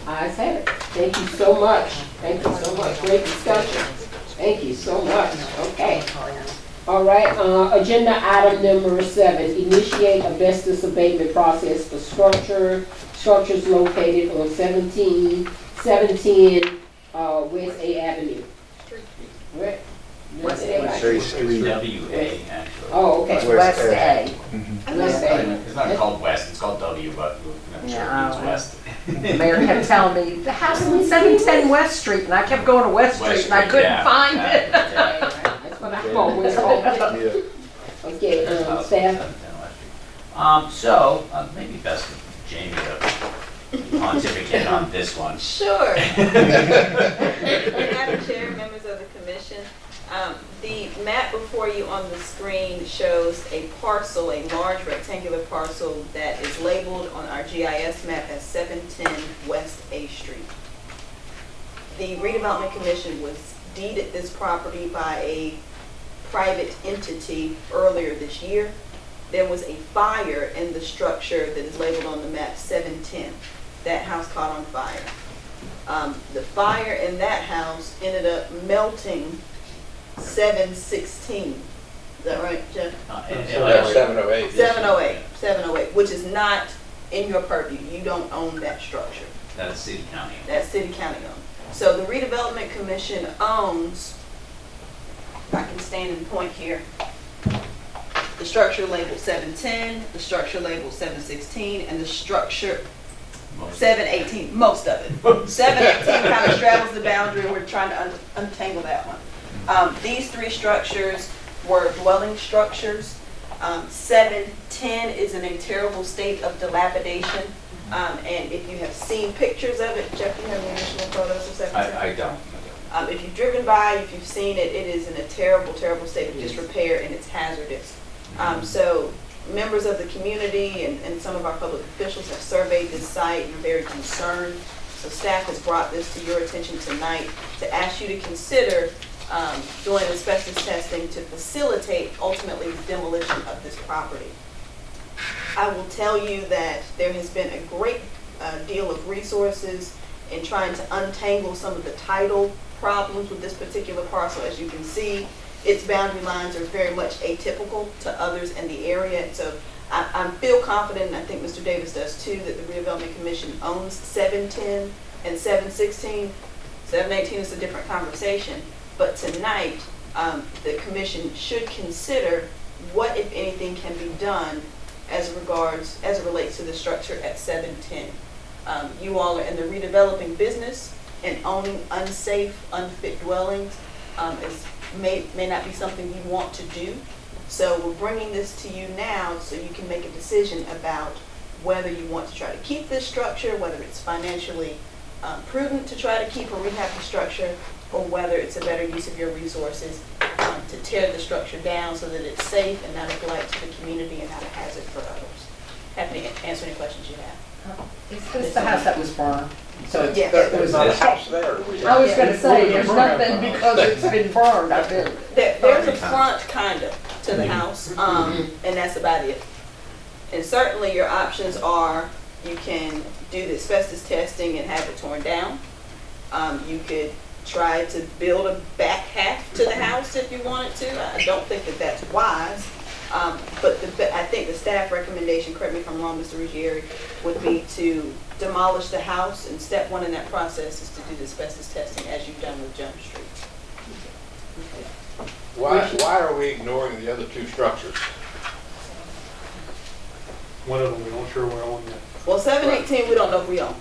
Ayes have it. Thank you so much. Thank you so much. Great discussion. Thank you so much. Okay. All right, agenda item number 7, initiate asbestos abatement process for structures located on 710 West A Avenue. Right? West A. WA, actually. Oh, okay. West A. West A. It's not called West, it's called W, but I'm sure Yeah, it means West. The mayor kept telling me, the house is on 710 West Street, and I kept going to West Street, and I couldn't find it. That's what I always hope. Okay, staff? So, maybe best for Jamie to pontificate on this one. Sure. Madam Chair, members of the commission, the map before you on the screen shows a parcel, a large rectangular parcel that is labeled on our GIS map as 710 West A Street. The Redevelopment Commission was deeded this property by a private entity earlier this year. There was a fire in the structure that is labeled on the map 710. That house caught on fire. The fire in that house ended up melting 716. Is that right, Jeff? 708. 708, which is not in your purview. You don't own that structure. That's city county. That's city county owned. So the Redevelopment Commission owns, if I can stand and point here, the structure labeled 710, the structure labeled 716, and the structure 718, most of it. 718 kind of straddles the boundary, and we're trying to untangle that one. These three structures were dwelling structures. 710 is in a terrible state of dilapidation. And if you have seen pictures of it, Jeff, do you have any additional photos of 710? I don't. If you've driven by, if you've seen it, it is in a terrible, terrible state of disrepair, and it's hazardous. So members of the community and some of our public officials have surveyed this site and are very concerned. So staff has brought this to your attention tonight to ask you to consider doing asbestos testing to facilitate ultimately the demolition of this property. I will tell you that there has been a great deal of resources in trying to untangle some of the title problems with this particular parcel. As you can see, its boundary lines are very much atypical to others in the area. So I feel confident, and I think Mr. Davis does too, that the Redevelopment Commission owns 710 and 716. 718 is a different conversation. But tonight, the commission should consider what, if anything, can be done as it relates to the structure at 710. You all are in the redeveloping business, and owning unsafe, unfit dwellings may not be something you want to do. So we're bringing this to you now so you can make a decision about whether you want to try to keep this structure, whether it's financially prudent to try to keep or rehab the structure, or whether it's a better use of your resources to tear the structure down so that it's safe and not a blight to the community and not a hazard for others. Happy to answer any questions you have. Is this the house that was burned? So it's, Yeah. it was, There's a house there. I was gonna say, there's nothing because it's been burned, I bet. There's a front, kind of, to the house, and that's about it. And certainly your options are, you can do the asbestos testing and have it torn down. You could try to build a back half to the house if you wanted to. I don't think that that's wise. But I think the staff recommendation, correct me if I'm wrong, Mr. Ruggieri, would be to demolish the house, and step one in that process is to do the asbestos testing as you've done with Jump Street. Why are we ignoring the other two structures? One of them, we don't sure we own yet. Well, 718, we don't know if we own.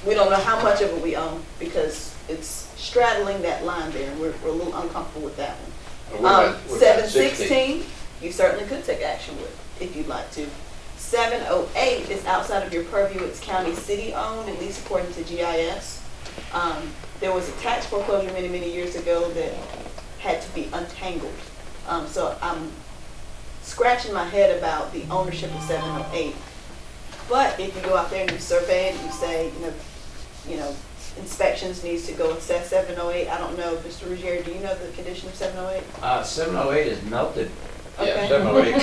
We don't know how much of it we own because it's straddling that line there, and we're a little uncomfortable with that one. What about 716, you certainly could take action with if you'd like to. 708 is outside of your purview. It's county city owned, at least according to GIS. There was a tax foreclosure many, many years ago that had to be untangled. So I'm scratching my head about the ownership of 708. But if you go out there and you survey it and you say, you know, inspections needs to go assess 708. I don't know, Mr. Ruggieri, do you know the condition of 708? 708 is melted. Yeah, Okay. 708.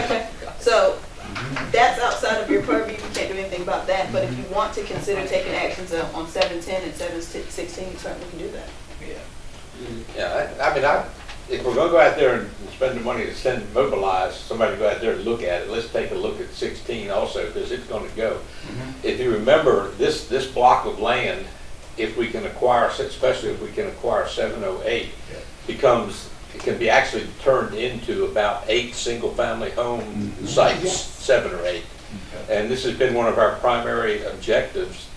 Okay, so that's outside of your purview, you can't do anything about that, but if you want to consider taking actions on 710 and 716, you certainly can do that. Yeah, I mean, if we're gonna go out there and spend the money to mobilize somebody to go out there and look at it, let's take a look at 16 also, because it's gonna go. If you remember, this block of land, if we can acquire, especially if we can acquire 708, it can be actually turned into about 8 single-family home sites, 7 or 8. And this has been one of our primary objectives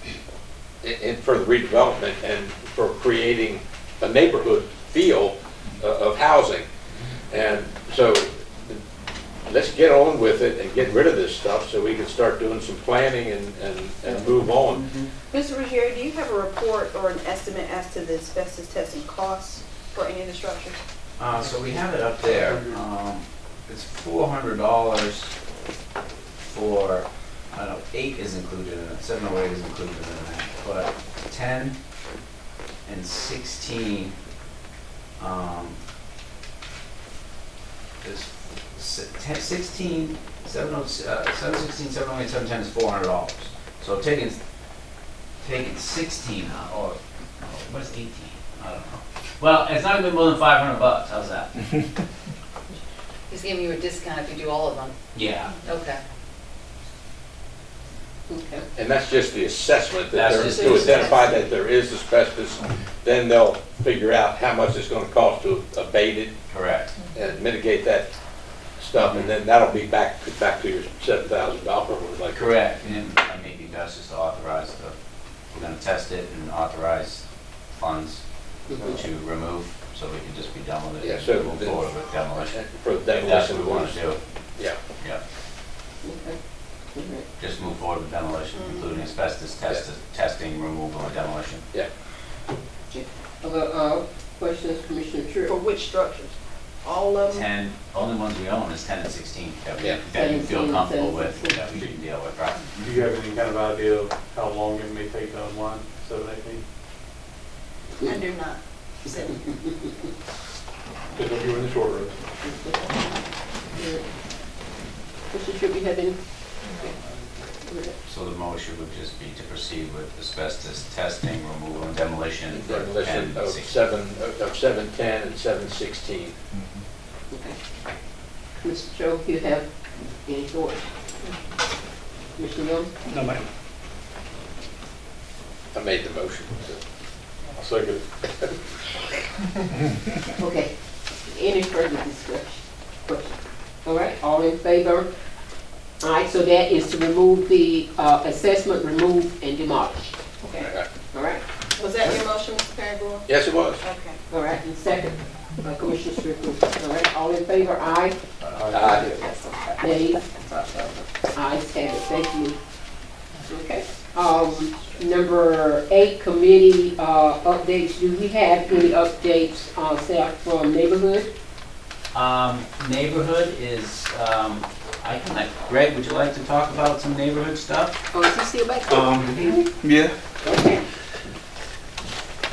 for the redevelopment and for creating a neighborhood feel of housing. And so let's get on with it and get rid of this stuff so we can start doing some planning and move on. Mr. Ruggieri, do you have a report or an estimate as to the asbestos testing costs for any of the structures? So we have it up there. It's $400 for, I don't know, 8 is included in it, 708 is included in that, but 10 and 16 is 16, 716, 708, 710 is $400. So taking 16 out, or what is 18? I don't know. Well, it's not gonna be more than $500. How's that? He's giving you a discount if you do all of them. Yeah. Okay. Okay. And that's just the assessment, that That's they're just to the identify that there is asbestos. Then they'll figure out how much it's gonna cost to abate it Correct. and mitigate that stuff, and then that'll be back to your $7,000 like. Correct. And it may be best just to authorize we're gonna test it and authorize funds to remove, so we can just be done with it. Yeah, so and move forward with demolition. For the If that's demolition, what we want to do. Yeah. Yeah. Okay. Just move forward with demolition, including asbestos testing, removal, and demolition. Yeah. Other questions, Commissioner Tripp? For which structures? All of them? 10, only ones we own is 10 and 16 that Yeah. you feel 17, comfortable with, 17. that we can deal with, right? Do you have any kind of idea of how long it may take to unwind 718? I do not. Just if you're in the short road. Mr. Tripp, you have any? So the motion would just be to proceed with asbestos testing, removal, and demolition. Demolition and of 710 and 716. Okay. Mr. Joe, you have any thoughts? Mr. Young? No, ma'am. I made the motion. I'll second it. Okay. Any further discussion? Question? All right, all in favor? All right, so that is to remove the assessment, remove and demolish. Okay, Okay. all right, Was that your motion, Mr. Perry? Yes, it was. Okay. all right, and second, Commissioner Strickland. All right, all in favor? Aye. Aye. Nays? Ayes have it, thank you. Okay. Number 8, committee updates. Do we have any updates, staff from neighborhood? Neighborhood is, I can, Greg, would you like to talk about some neighborhood stuff? Oh, is he still back there? Yeah. Okay.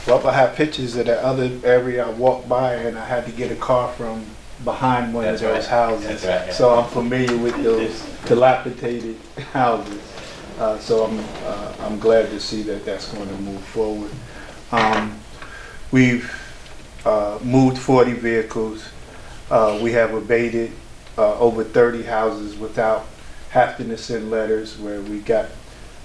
Well, I have pictures of that other area I walked by and I had to get a car from behind one That's of those right. houses. That's right, yeah. So I'm familiar with those dilapidated houses. So I'm glad to see that that's going to move forward. We've moved 40 vehicles. We have abated over 30 houses without having to send letters, where we got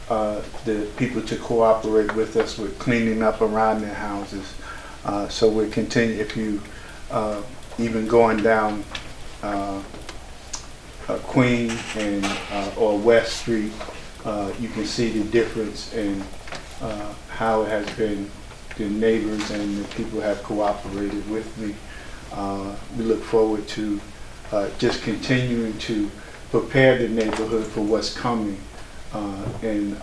the people to cooperate with us with cleaning up around their houses. So we'll continue. If you even going down Queen and or West Street, you can see the difference in how it has been. The neighbors and the people have cooperated with me. We look forward to just continuing to prepare the neighborhood for what's coming. And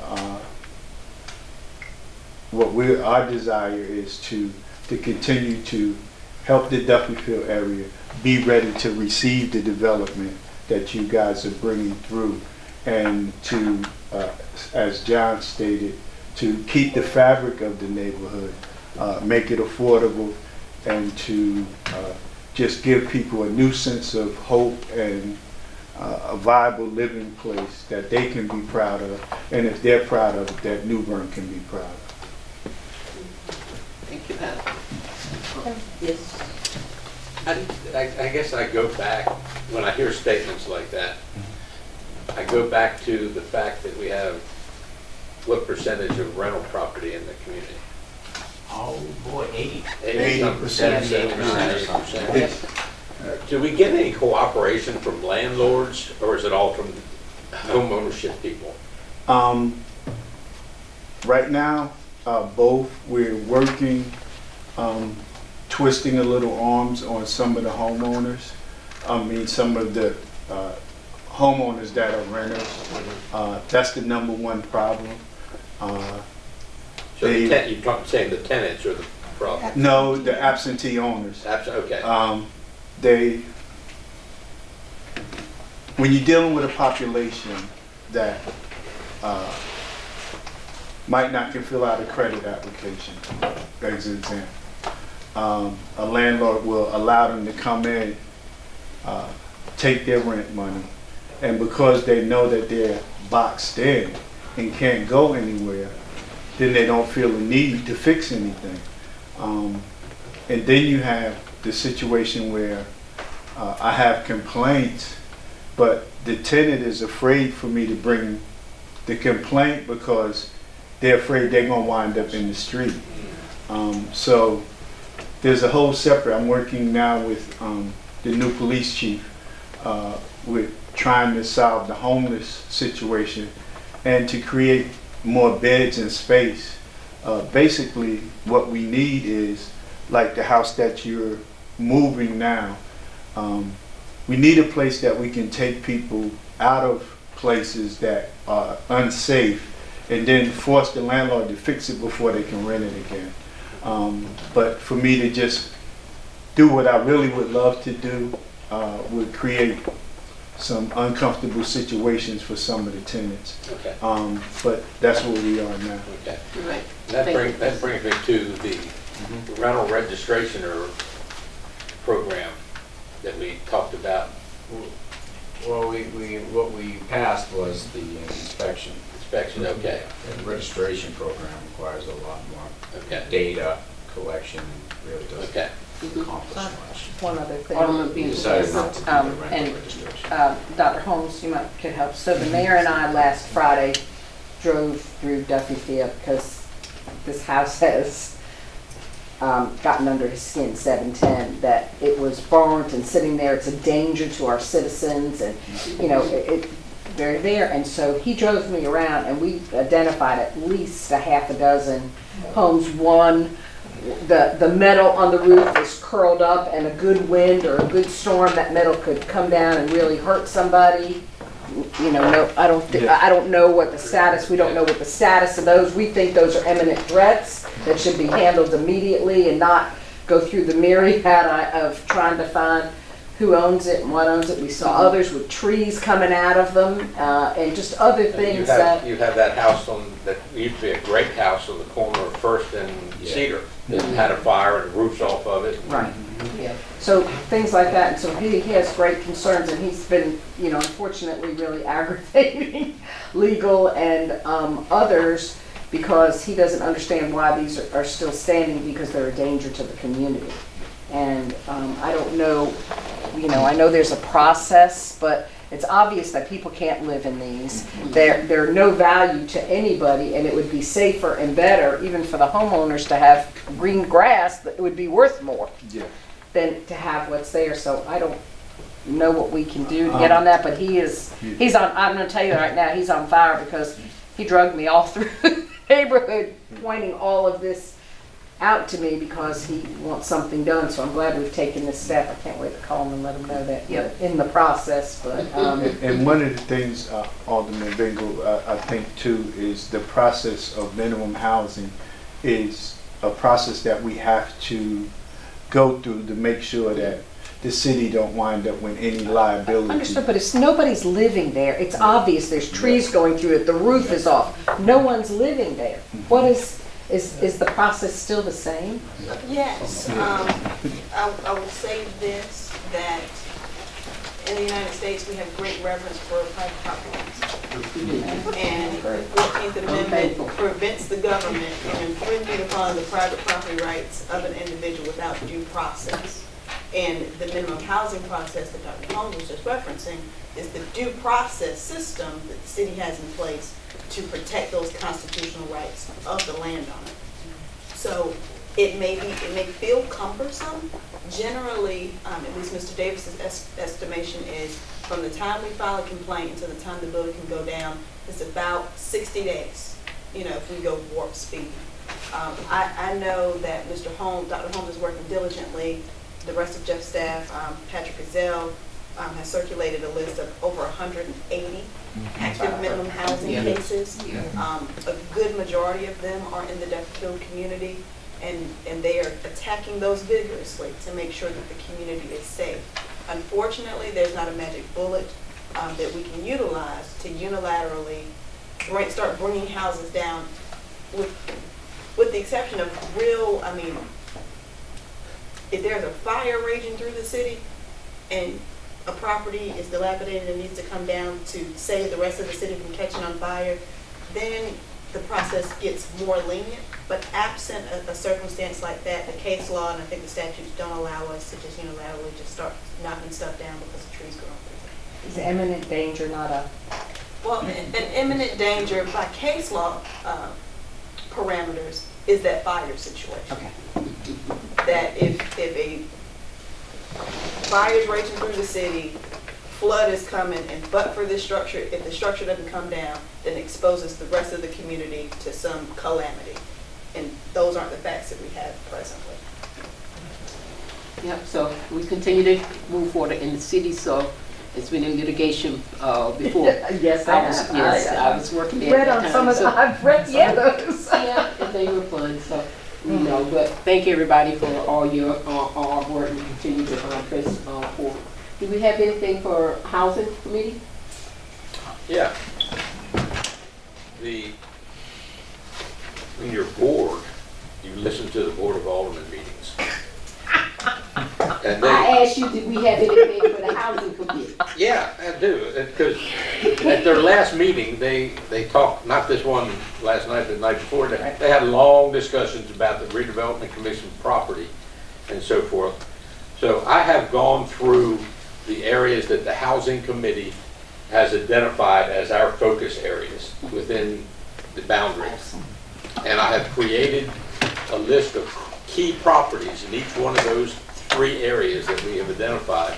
our desire is to continue to help the Duffyfield area be ready to receive the development that you guys are bringing through, and to, as John stated, to keep the fabric of the neighborhood, make it affordable, and to just give people a new sense of hope and a viable living place that they can be proud of, and if they're proud of it, that New Bern can be proud of. Thank you, Pat. Yes. I guess I go back, when I hear statements like that, I go back to the fact that we have what percentage of rental property in the community? Oh, boy, 80. 80%, 79%. Do we get any cooperation from landlords, or is it all from home ownership people? Right now, both. We're working, twisting a little arms on some of the homeowners. Some of the homeowners that are renters. That's the #1 problem. So you're saying the tenants are the problem? No, the absentee owners. Okay. When you're dealing with a population that might not can fill out a credit application, as an example, a landlord will allow them to come in, take their rent money, and because they know that they're boxed in and can't go anywhere, then they don't feel the need to fix anything. And then you have the situation where I have complaints, but the tenant is afraid for me to bring the complaint because they're afraid they're going to wind up in the street. So there's a whole separate, I'm working now with the new police chief with trying to solve the homeless situation and to create more beds and space. Basically, what we need is, like the house that you're moving now, we need a place that we can take people out of places that are unsafe and then force the landlord to fix it before they can rent it again. But for me to just do what I really would love to do would create some uncomfortable situations for some of the tenants. Okay. But that's where we are now. Okay. Right. That brings me to the rental registration or program that we talked about. Well, what we passed was the inspection. Inspection, okay, The registration program requires a lot more okay, data collection, and really doesn't okay. accomplish much. One other thing. Alderman We Peterson. decided not to do the And rental registration. Dr. Holmes, you might could help. So the mayor and I last Friday drove through Duffy Field because this house has gotten under his skin, 710, that it was burnt and sitting there. It's a danger to our citizens, and you know they're there. And so he drove me around, and we identified at least a half a dozen homes. One, the metal on the roof is curled up, and a good wind or a good storm, that metal could come down and really hurt somebody. You know, no, I don't know what the status. We don't know what the status of those. We think those are imminent threats that should be handled immediately and not go through the myriad of trying to find who owns it and what owns it. We saw others with trees coming out of them and just other things that. You have that house that used to be a great house on the corner of First and Cedar. That had a fire and the roof's off of it. Right. Yeah. So things like that. And so he has great concerns, and he's been, you know, unfortunately really aggravating legal and others because he doesn't understand why these are still standing, because they're a danger to the community. And I don't know, you know, I know there's a process, but it's obvious that people can't live in these. They're no value to anybody, and it would be safer and better, even for the homeowners, to have green grass that would be worth more than to have what's there. So I don't know what we can do to get on that, but he's on, I'm going to tell you right now, he's on fire because he drugged me all through the neighborhood pointing all of this out to me because he wants something done. So I'm glad we've taken this step. I can't wait to call him and let him know that in the process. But and one of the things, Alderman Bingle, I think too, is the process of minimum housing is a process that we have to go through to make sure that the city don't wind up with any liability. Understood, but if nobody's living there, it's obvious there's trees going through it, the roof is off, no one's living there. What is the process still the same? Yes. I would say this, that in the United States, we have great reverence for private property rights. And the 14th Amendment prevents the government from infringing upon the private property rights of an individual without due process. And the minimum housing process that Dr. Holmes was just referencing is the due process system that the city has in place to protect those constitutional rights of the landowner. So it may feel cumbersome. Generally, at least Mr. Davis's estimation is from the time we file a complaint until the time the building can go down, it's about 60 days, you know, if we go warp speed. I know that Dr. Holmes is working diligently. The rest of Jeff's staff, Patrick Gazelle, has circulated a list of over 180 active minimum housing cases. A good majority of them are in the Duffield community, and they are attacking those vigorously to make sure that the community is safe. Unfortunately, there's not a magic bullet that we can utilize to unilaterally start bringing houses down, with the exception of real, I mean, if there's a fire raging through the city and a property is dilapidated and needs to come down to save the rest of the city from catching on fire, then the process gets more lenient. But absent a circumstance like that, the case law and I think the statutes don't allow us to just unilaterally just start knocking stuff down because the trees grow through. Is imminent danger not a... Well, an imminent danger by case law parameters is that fire situation. Okay. That if a fire is raging through the city, flood is coming, and but for this structure, if the structure doesn't come down, then it exposes the rest of the community to some calamity. And those aren't the facts that we have presently. Yep, so we continue to move forward in the city, so it's been in litigation before. Yes, I was working there at that time. I've read some of those. Yeah, and they were fun, so, you know, but thank everybody for all your hard work and continue to press forward. Do we have anything for housing committee? Yeah. In your board, you listen to the Board of Alderman meetings. And they, I asked you, did we have anything for the housing committee? yeah, I do, because at their last meeting, they talked, not this one last night, but the night before, they had long discussions about the redevelopment commission property and so forth. So I have gone through the areas that the housing committee has identified as our focus areas within the boundaries. And I have created a list of key properties in each one of those 3 areas that we have identified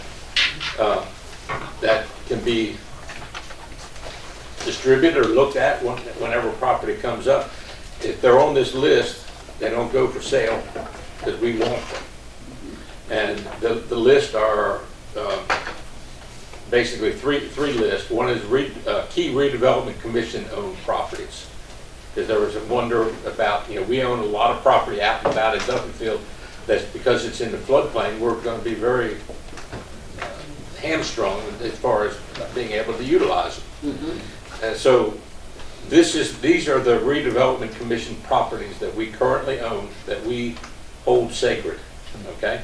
that can be distributed or looked at whenever property comes up. If they're on this list, they don't go for sale because we want them. And the list are basically three lists. One is key redevelopment commission owned properties. Because there was a wonder about, we own a lot of property out and about in Duncanfield that's because it's in the floodplain, we're going to be very hamstrung as far as being able to utilize them. And so these are the redevelopment commission properties that we currently own that we hold sacred, okay?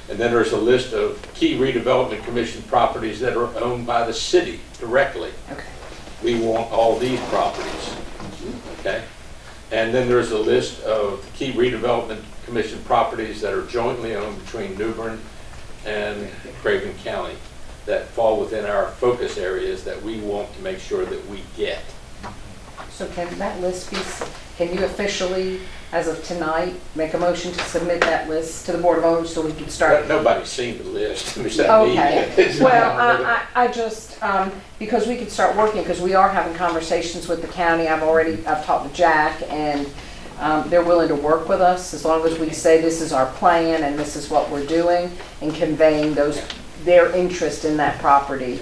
And then there's a list of key redevelopment commission properties that are owned by the city directly. Okay. We want all these properties, okay? And then there's a list of key redevelopment commission properties that are jointly owned between New Bern and Craven County that fall within our focus areas that we want to make sure that we get. So can that list be, can you officially, as of tonight, make a motion to submit that list to the Board of Owners so we can start? Nobody's seen the list. Except me. Okay, well, I just, because we could start working, because we are having conversations with the county. I've talked to Jack, and they're willing to work with us as long as we say this is our plan and this is what we're doing, and conveying their interest in that property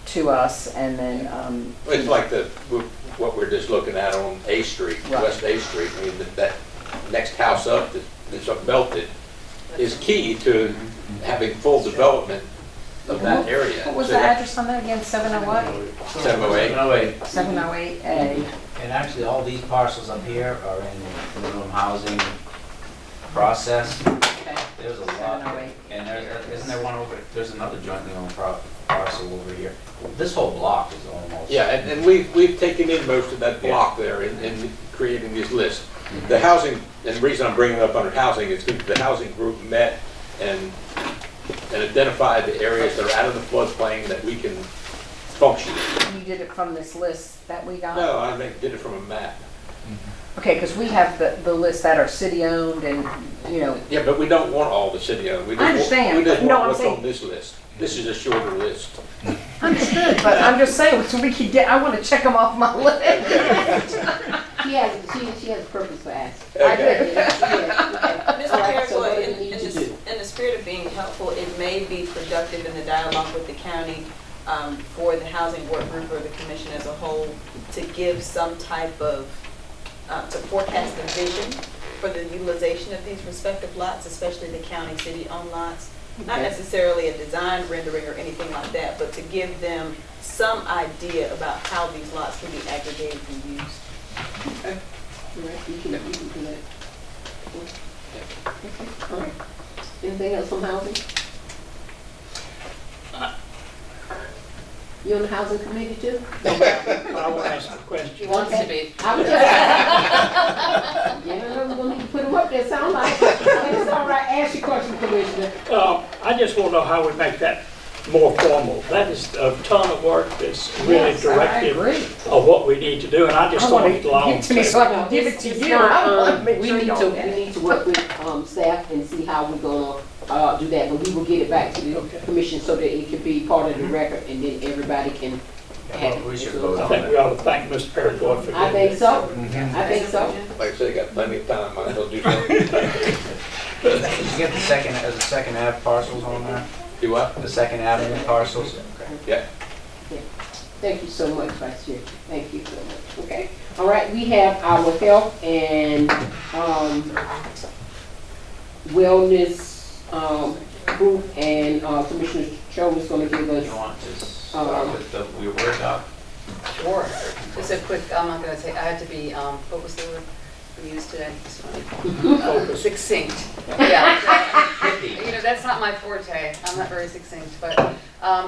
to us, and then. It's like what we're just looking at on A Street, Right. West A Street. I mean, that next house up that's up belted is key to having full development of that area. What was So the address on that again? 708? 708. 708A. And actually, all these parcels up here are in the minimum housing process. Okay. There's a lot. 708. And isn't there one over, there's another jointly owned parcel over here. This whole block is almost. Yeah, and we've taken in most of that block there in creating these lists. The housing, and the reason I'm bringing it up under housing is because the housing group met and identified the areas that are out of the floodplain that we can function. You did it from this list that we got? No, I did it from a map. Okay, because we have the list that are city-owned and, Yeah, but we don't want all the city-owned. I understand, We just but no, want I'm what's saying- on this list. This is a shorter list. Understood, but I'm just saying, so we could I want to check them off my list. She has a purpose for asking. I do. Mr. All right, Chair, so what do in we need to do? in the spirit of being helpful, it may be productive in the dialogue with the county for the housing work group or the commission as a whole to give some type of, to forecast a vision for the utilization of these respective lots, especially the county city-owned lots. Not necessarily a design rendering or anything like that, but to give them some idea about how these lots can be aggregated and used. Okay. All right, we can do that. Okay, all right. Anything else on housing? You on the housing committee too? I will ask a question. He wants to be. I was just, yeah, we're gonna need to put them up there, sound like. It's all right, ask your question, Commissioner. I just want to know how we make that more formal. That is a ton of work that's really Yes, I directive agree. of what we need to do, and I just I don't want need to long. give it to me so I can give it to It's you. not, I want to make we sure need you to, don't we get it. need to work with, staff and see how we're gonna, do that, but we will get it back to the Okay. commission so that it can be part of the record and then everybody can have Well, we it. should So- vote I on think that. we ought to thank Mr. Peterkin for I getting think it. so, I think so. Like I said, got plenty of time, might as well do something. Did you get the second Ave parcels on there? Do what? The Second Avenue parcels? Yeah. Thank you so much, Vice Chair. Thank you so much. Okay. All right, we have our health and wellness group, and Commissioner Cho is going to give us. You want to start with the Word doc? Sure. Just a quick, I'm not gonna say, I had to be, what was the word we used today? It's funny. Succinct. Yeah. You know, that's not my forte. I'm not very succinct, but,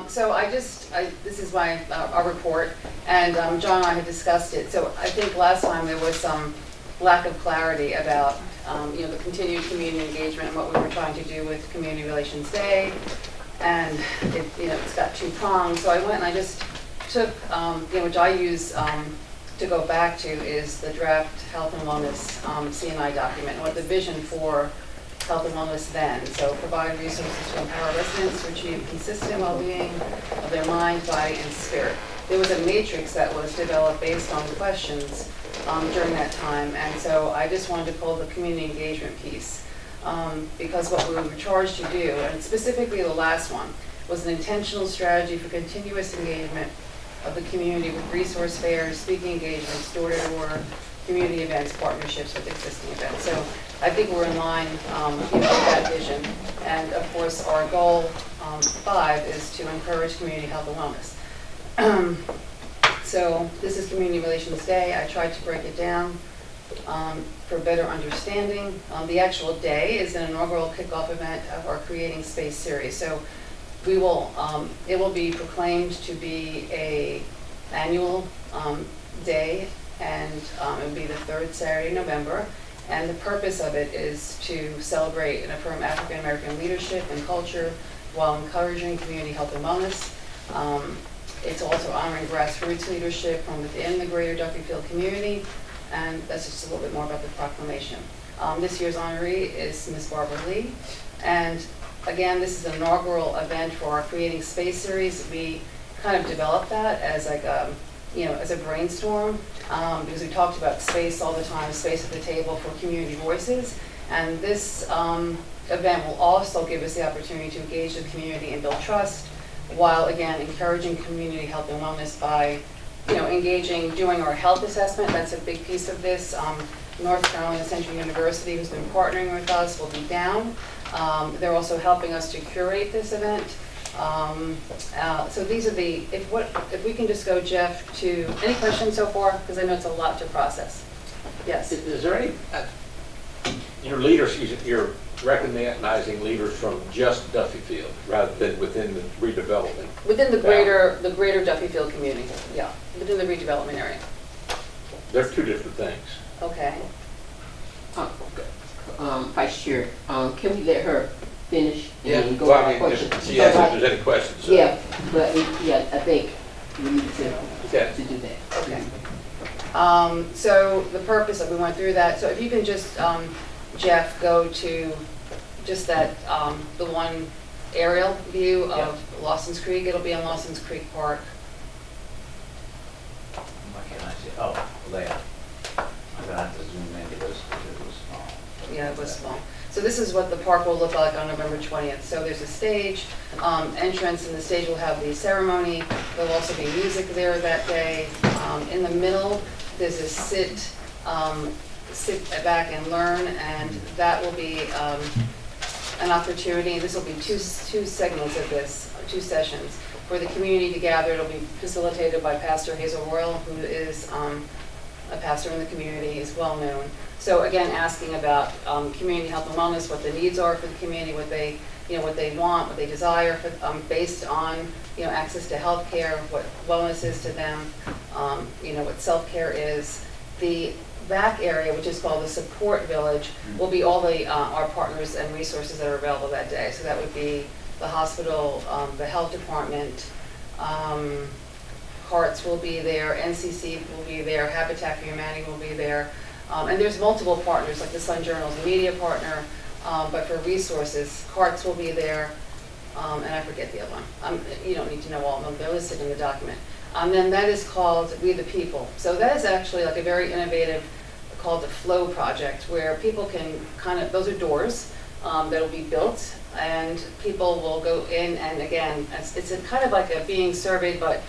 so this is our report, and John and I had discussed it. So I think last time there was some lack of clarity about, you know, the continued community engagement and what we were trying to do with Community Relations Day. And it, you know, it's got two prongs. So I went and I just took, you know, which I use to go back to is the draft health and wellness CNI document, what the vision for health and wellness then. So provide resources to empower residents to achieve consistent well-being of their mind, body, and spirit. There was a matrix that was developed based on questions during that time, and so I just wanted to pull the community engagement piece because what we were charged to do, and specifically the last one, was an intentional strategy for continuous engagement of the community with resource fairs, speaking engagements, door-to-door, community events, partnerships with existing events. So I think we're in line with that vision. And of course, our goal 5 is to encourage community health and wellness. So this is Community Relations Day. I tried to break it down for better understanding. The actual day is an inaugural kickoff event of our Creating Space series. So we will, it will be proclaimed to be a annual day, and it will be the third Saturday in November. And the purpose of it is to celebrate and affirm African American leadership and culture while encouraging community health and wellness. It's also honoring grassroots leadership from within the greater Duffield community, and that's just a little bit more about the proclamation. This year's honoree is Ms. Barbara Lee, and again, this is an inaugural event for our Creating Space series. We kind of developed that as like a, you know, as a brainstorm, because we talked about space all the time, space at the table for community voices. And this event will also give us the opportunity to engage the community and build trust, while again encouraging community health and wellness by, you know, engaging, doing our health assessment. That's a big piece of this. North Carolina Central University, who's been partnering with us, will be down. They're also helping us to curate this event. So these are the, if we can just go, Jeff, to, any questions so far? Because I know it's a lot to process. Yes. Is there any, your leaders, you're recognizing leaders from just Duffield rather than within the redevelopment? Within the greater Duffield community, yeah, within the redevelopment area. They're two different things. Okay. Vice Chair, can we let her finish and Yeah, then go well, to I mean, questions? she asked if there's any questions. So. Yeah, but yeah, I think we need to do that. Okay. So the purpose of, we went through that. So if you can just, Jeff, go to just that, the one aerial view of Lawson's Creek. It'll be on Lawson's Creek Park. What can I say? Oh, layout. I'm gonna have to zoom in because it was small. Yeah, it was small. So this is what the park will look like on November 20th. So there's a stage, entrance, and the stage will have the ceremony. There'll also be music there that day. In the middle, there's a sit back and learn, and that will be an opportunity. This will be two segments of this, 2 sessions for the community to gather. It'll be facilitated by Pastor Hazel Royal, who is a pastor in the community, is well known. So again, asking about community health and wellness, what the needs are for the community, what they, you know, what they want, what they desire, for, based on, you know, access to health care, what wellness is to them, you know, what self-care is. The back area, which is called the support village, will be all the our partners and resources that are available that day. So that would be the hospital, the health department, Hearts will be there, NCC will be there, Habitat for Humanity will be there. And there's multiple partners, like the Sun Journal's a media partner, but for resources, Hearts will be there, and I forget the other one. You don't need to know all of them, they're listed in the document. And then that is called We the People. So that is actually like a very innovative, called the Flow Project, where people can kind of, those are doors that'll be built, and people will go in, and again, it's a kind of like a being surveyed, but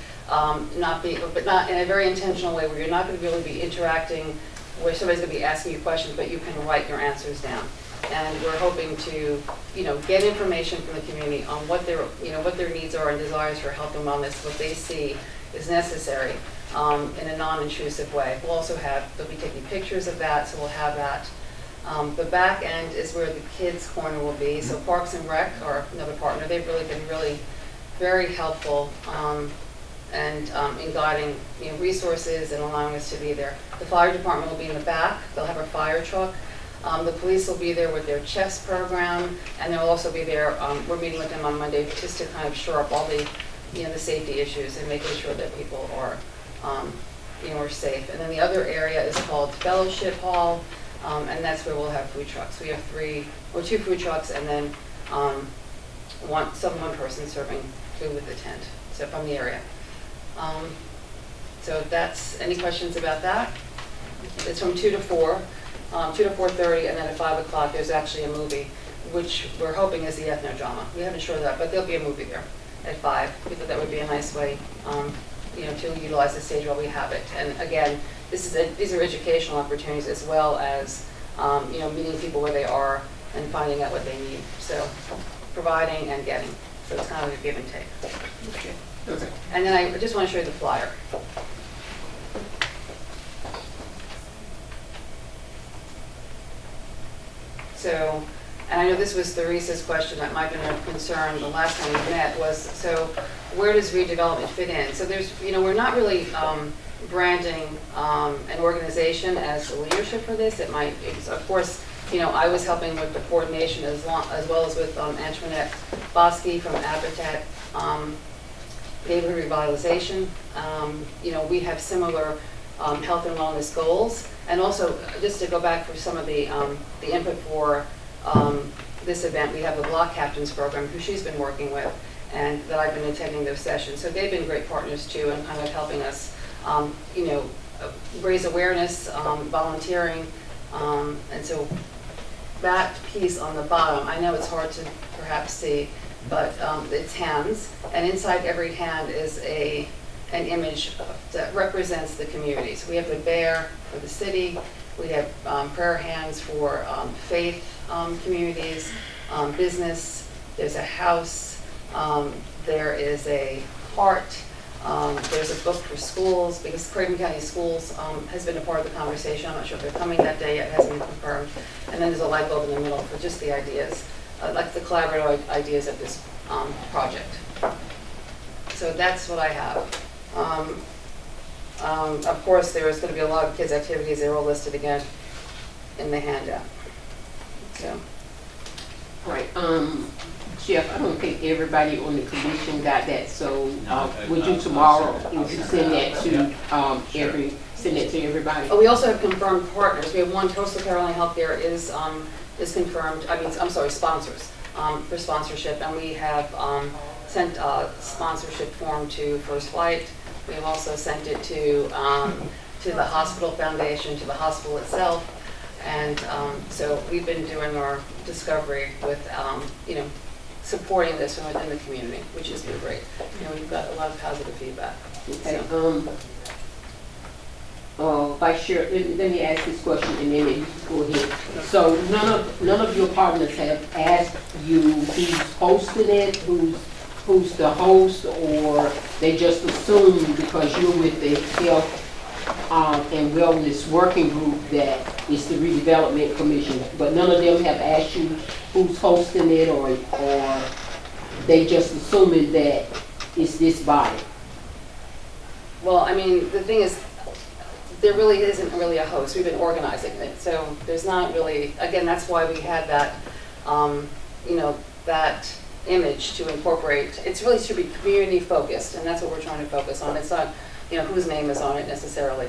not in a very intentional way, where you're not going to really be interacting, where somebody's going to be asking you questions, but you can write your answers down. And we're hoping to, you know, get information from the community on what their, you know, what their needs are and desires for health and wellness, what they see is necessary in a non-intrusive way. We'll also have, they'll be taking pictures of that, so we'll have that. The back end is where the kids' corner will be. So Parks and Rec, or another partner, they've really been very helpful in guiding resources and allowing us to be there. The fire department will be in the back. They'll have a fire truck. The police will be there with their chess program, and they'll also be there. We're meeting with them on Monday just to kind of shore up all the the safety issues and making sure that people are are safe. And then the other area is called Fellowship Hall, and that's where we'll have food trucks. We have 2 food trucks, and then one person serving food with the tent, so from the area. So that's, any questions about that? It's from 2 to 4, 2 to 4:30, and then at 5 o'clock there's actually a movie, which we're hoping is the ethno-drama. We haven't sure that, but there'll be a movie there at 5. We thought that would be a nice way, to utilize the stage while we have it. And again, these are educational opportunities as well as, meeting people where they are and finding out what they need. So providing and getting. So it's kind of a give and take. Okay. And then I just want to show you the flyer. So, and I know this was Theresa's question, that might have been a concern the last time we met, was, so where does redevelopment fit in? So there's, we're not really branding an organization as the leadership for this. It's, of course, I was helping with the coordination as well as with Antoinette Bosky from Habitat Neighborhood Revitalization. We have similar health and wellness goals. And also, just to go back for some of the input for this event, we have the Block Captains Program, who she's been working with, and that I've been attending those sessions. So they've been great partners too, and kind of helping us, raise awareness, volunteering, and so that piece on the bottom, I know it's hard to perhaps see, but it's hands, and inside every hand is an image that represents the community. So we have the bear for the city, we have prayer hands for faith communities, business, there's a house, there is a heart, there's a book for schools, because Craven County Schools has been a part of the conversation. I'm not sure if they're coming that day yet, it hasn't been confirmed. And then there's a light bulb in the middle for just the ideas, like the collaborative ideas of this project. So that's what I have. Of course, there is going to be a lot of kids' activities. They're all listed again in the handout. So, Right. Jeff, I don't think everybody on the commission got that. So, would you tomorrow if you send that to send it to everybody? we also have confirmed partners. We have one, Coastal Carolina Healthcare is confirmed. I'm sorry, sponsors for sponsorship, and we have sent a sponsorship form to First Flight. We have also sent it to the hospital foundation, to the hospital itself, and so we've been doing our discovery with supporting this from within the community, which has been great. We've got a lot of positive feedback. Okay. Vice Chair, let me ask this question, and then you can go ahead. So none of your partners have asked you who's hosting it, who's the host, or they just assume because you're with the Health and Wellness Working Group that it's the Redevelopment Commission, but none of them have asked you who's hosting it, or they just assuming that it's this body? Well, I mean, the thing is, there really isn't really a host. We've been organizing it, so there's not really. Again, that's why we had that, that image to incorporate. It's really should be community focused, and that's what we're trying to focus on. It's not, whose name is on it necessarily.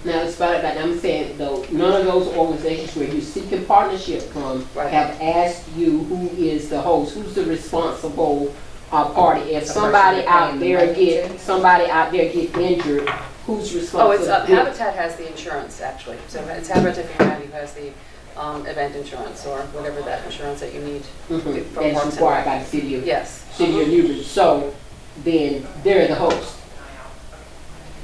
Now, it's about that. I'm saying though, none of those organizations where you're seeking partnership from have asked you who is the host, who's the responsible party. If somebody out there get injured, who's responsible? Oh, it's Habitat has the insurance actually. So it's Habitat for Humanity who has the event insurance or whatever that insurance that you need. That's required by the city of City of Newbridge. So then they're the host.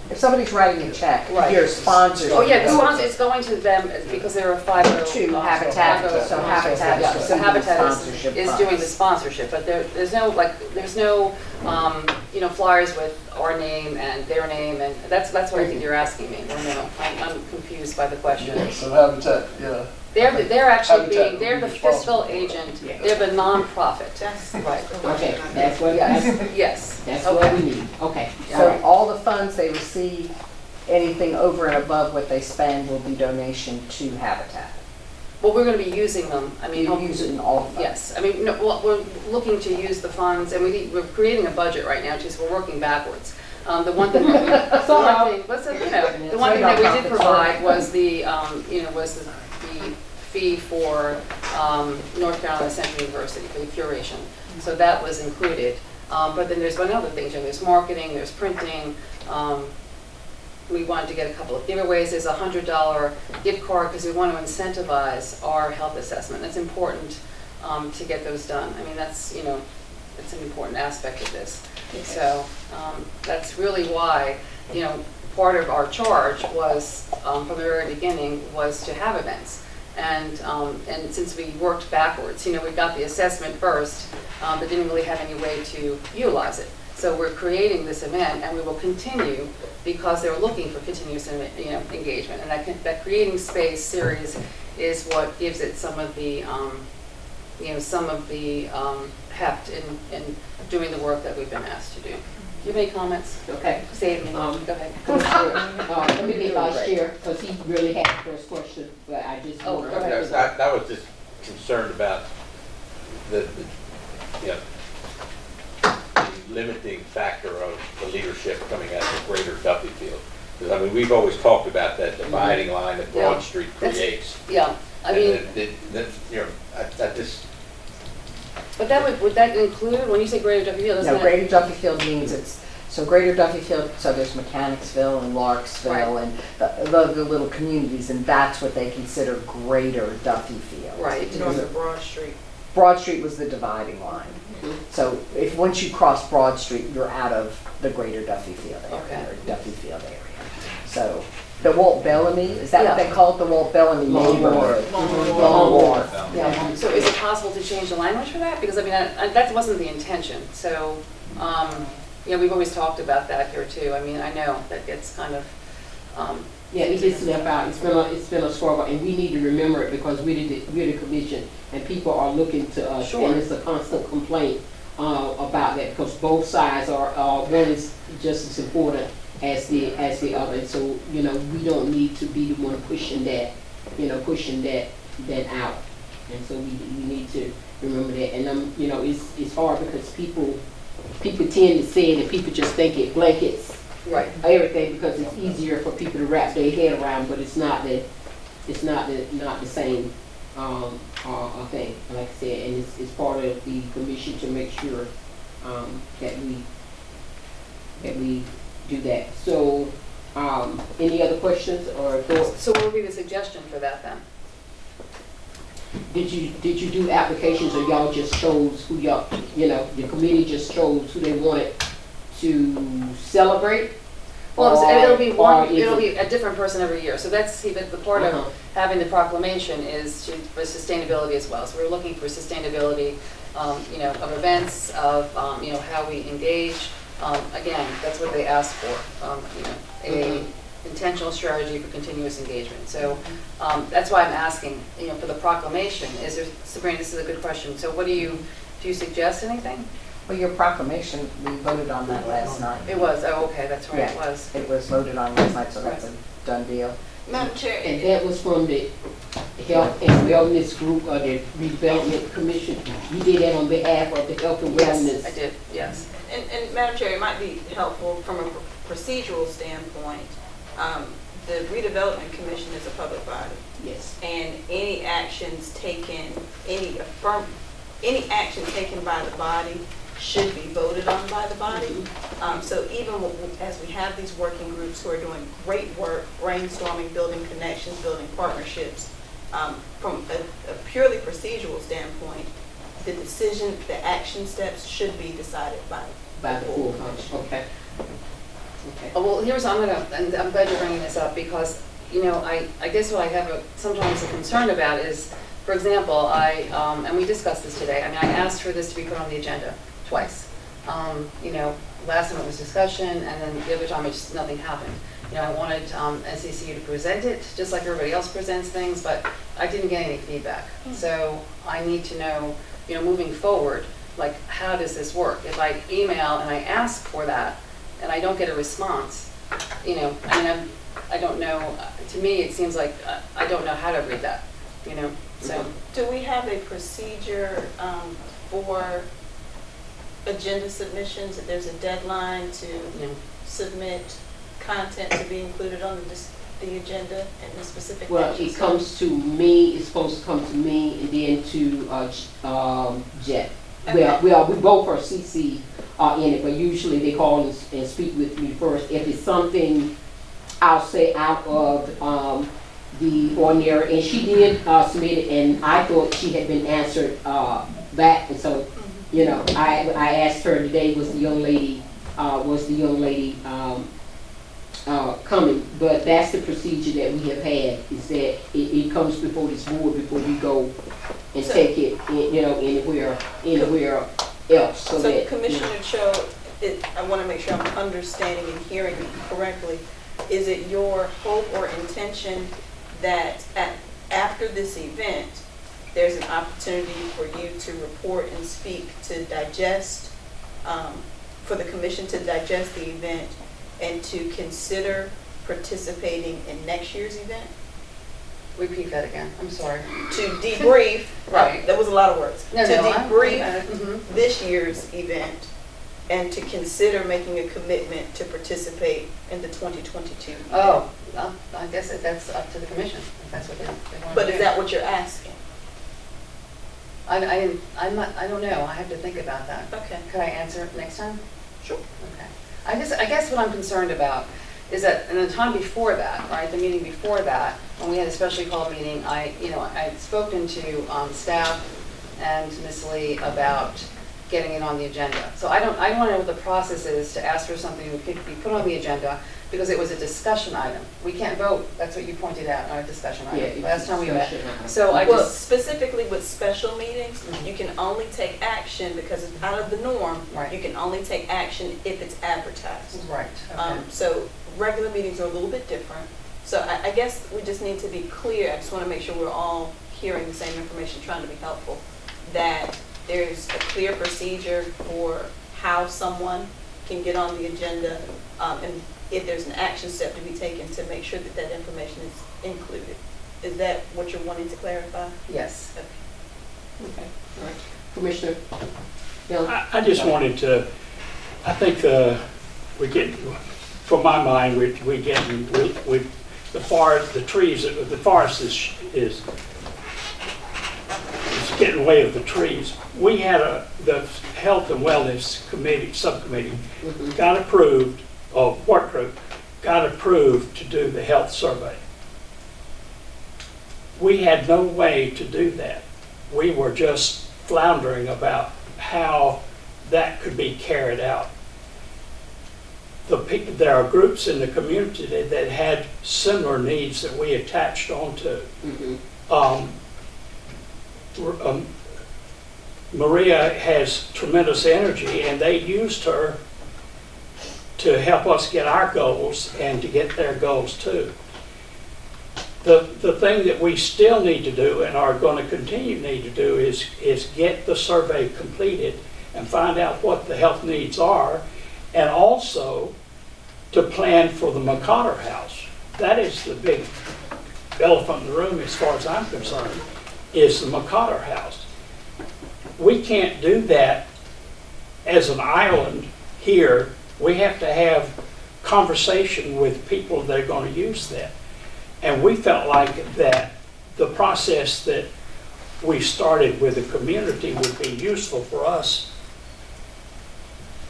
If somebody's writing a check, Right. you're sponsored. Oh yeah, the sponsor, it's going to them because they're a 502. To Habitat, so Habitat Yeah, so Habitat sponsorship is doing the sponsorship, but there's no you know, flyers with our name and their name, and that's what I think you're asking me. No, I'm confused by the question. Yeah, so Habitat, yeah. They're actually Habitat being, they're the would be responsible fiscal for it. agent, Yeah. they're the nonprofit. That's Right. Okay, that's what, Yes, that's, yes. that's Okay. what we need. Okay, all So right. all the funds they receive, anything over and above what they spend will be donation to Habitat. Well, we're gonna be using them, I mean, You use it in all the funds. yes, I mean, no, well, we're looking to use the funds, and we're creating a budget right now too, so we're working backwards. The one thing that we, the one thing, what's it, you know, the one thing that we did provide was the, you know, was the fee for North Carolina Central University for the curation. So that was included. But then there's one other thing, you know, there's marketing, there's printing. We wanted to get a couple of giveaways. There's a $100 gift card because we want to incentivize our health assessment. That's important to get those done. I mean, that's, you know, it's an important aspect of this. So that's really why, you know, part of our charge was, from the very beginning, was to have events. And since we worked backwards, you know, we got the assessment first, but didn't really have any way to utilize it. So we're creating this event, and we will continue because they're looking for continuous, you know, engagement. And that Creating Space series is what gives it some of the, you know, some of the heft in doing the work that we've been asked to do. Do you have any comments? Okay. Save me. Go ahead. Let me get Vice Chair, because he really had the first question, but I just. Oh, go ahead. I was just concerned about the, you know, the limiting factor of the leadership coming out of the greater Duffy Field. Because, I mean, we've always talked about that dividing line that Broad Yeah. Street That's- creates. Yeah, I And mean, you know, I just, but that would that include, when you say Greater Duffy Field, doesn't No, that? Greater Duffield means it's, so Greater Duffield, so there's Mechanicsville and Larksville and the little communities, and that's what they consider Greater Duffield. Right. north of Broad Street. Broad Street was the dividing line. So if, once you cross Broad Street, you're out of the Greater Duffield area, Okay. or Duffield area. So, the Walt Bellamy, is that what Yeah. they call it, the Walt Bellamy Long neighborhood? Long Wharf. Yeah, so is it possible to change the language for that? Because I mean, that wasn't the intention. So, you know, we've always talked about that here too. I mean, I know that gets kind of, Yeah, it just left out. It's been a struggle, and we need to remember it because we're the commission, and people are looking to us, Sure. and it's a constant complaint about that because both sides are one is just as important as the other. And so, you know, we don't need to be the one pushing that, you know, pushing that out. And so we need to remember that. And you know, it's hard because people tend to say it, and people just think it blankets right. everything because it's easier for people to wrap their head around, but it's not the same thing, like I said, and it's part of the commission to make sure that we do that. So, any other questions or thoughts? So what would be the suggestion for that then? Did you do applications, or y'all just chose who y'all, you know, the committee just chose who they wanted to celebrate? Well, it'll be Or is it'll it- be a different person every year. So that's, see, the part Uh-huh. of having the proclamation is for sustainability as well. So we're looking for sustainability, you know, of events, of, you know, how we engage. Again, that's what they asked for, you know, a intentional strategy for continuous engagement. So that's why I'm asking, you know, for the proclamation, is there, Sabrina, this is a good question. So what do you suggest anything? Well, your proclamation, we voted on that last night. It was, oh, okay, that's right, it Yeah. was. It was voted on last night, so that's a done deal. Madam Chair, And that was from the Health and Wellness Group, or the Redevelopment Commission. You did that on behalf of the Health and Wellness. Yes, I did, yes. and Madam Chair, it might be helpful from a procedural standpoint. The Redevelopment Commission is a public body, Yes. and any actions taken, any action taken by the body should be voted on by the body. So even as we have these working groups who are doing great work, brainstorming, building connections, building partnerships, from a purely procedural standpoint, the decision, the action steps should be decided by By the full council, okay. Okay. Oh, well, here's, and I'm glad you're bringing this up because, you know, I guess what I have sometimes a concern about is, for example, and we discussed this today, I mean, I asked for this to be put on the agenda twice. You know, last time it was discussion, and then the other time it just, nothing happened. You know, I wanted SCCU to present it, just like everybody else presents things, but I didn't get any feedback. So I need to know, you know, moving forward, like, how does this work? If I email and I ask for that, and I don't get a response, you know, I mean, I don't know, to me, it seems like I don't know how to read that, you know, so. Do we have a procedure for agenda submissions, if there's a deadline to submit content to be included on the agenda and the specific Well, action it comes to me, it's supposed to come to me and then to Jet. Okay. Well, we both are CC in it, but usually they call and speak with me first. If it's something, I'll say out of the ordinary, and she did submit it, and I thought she had been answered back, and so, you know, I asked her today, was the young lady coming, but that's the procedure that we have had, is that it comes before this board before we go and take it, you know, anywhere else. So that, Commissioner Cho, I want to make sure I'm understanding and hearing you correctly. Is it your hope or intention that after this event, there's an opportunity for you to report and speak, to digest, for the commission to digest the event and to consider participating in next year's event? Repeat that again, I'm sorry. To debrief, Right. That was a lot of words. No, To no, debrief this year's event and to consider making a commitment to participate in the 2022 event. Oh, well, I guess that's up to the commission, if that's what they want to do. But is that what you're asking? I don't know, I have to think about that. Okay. Could I answer it next time? Sure. Okay. I guess what I'm concerned about is that in the time before that, right, the meeting before that, when we had a specially called meeting, I had spoken to staff and Ms. Lee about getting it on the agenda. So I want to know what the process is to ask for something that could be put on the agenda, because it was a discussion item. We can't vote, that's what you pointed out, on a discussion item. Yeah, last time we met. item. So I Well, just, specifically with special meetings, you can only take action because it's out of the norm. Right. You can only take action if it's advertised. right, okay. So regular meetings are a little bit different. So I guess we just need to be clear. I just want to make sure we're all hearing the same information, trying to be helpful, that there's a clear procedure for how someone can get on the agenda, and if there's an action step to be taken to make sure that that information is included. Is that what you're wanting to clarify? Yes. Okay, all right. Commissioner Young? I just wanted to, I think we get, from my mind, we the forest, the trees, the forest is getting in the way of the trees. We had the Health and Wellness Committee, subcommittee, got approved, or work group, got approved to do the health survey. We had no way to do that. We were just floundering about how that could be carried out. There are groups in the community that had similar needs that we attached onto. Maria has tremendous energy, and they used her to help us get our goals and to get their goals too. The thing that we still need to do and are going to continue to need to do is get the survey completed and find out what the health needs are, and also to plan for the McCotter House. That is the big elephant in the room as far as I'm concerned, is the McCotter House. We can't do that as an island here. We have to have conversation with people that are going to use that. And we felt like that the process that we started with the community would be useful for us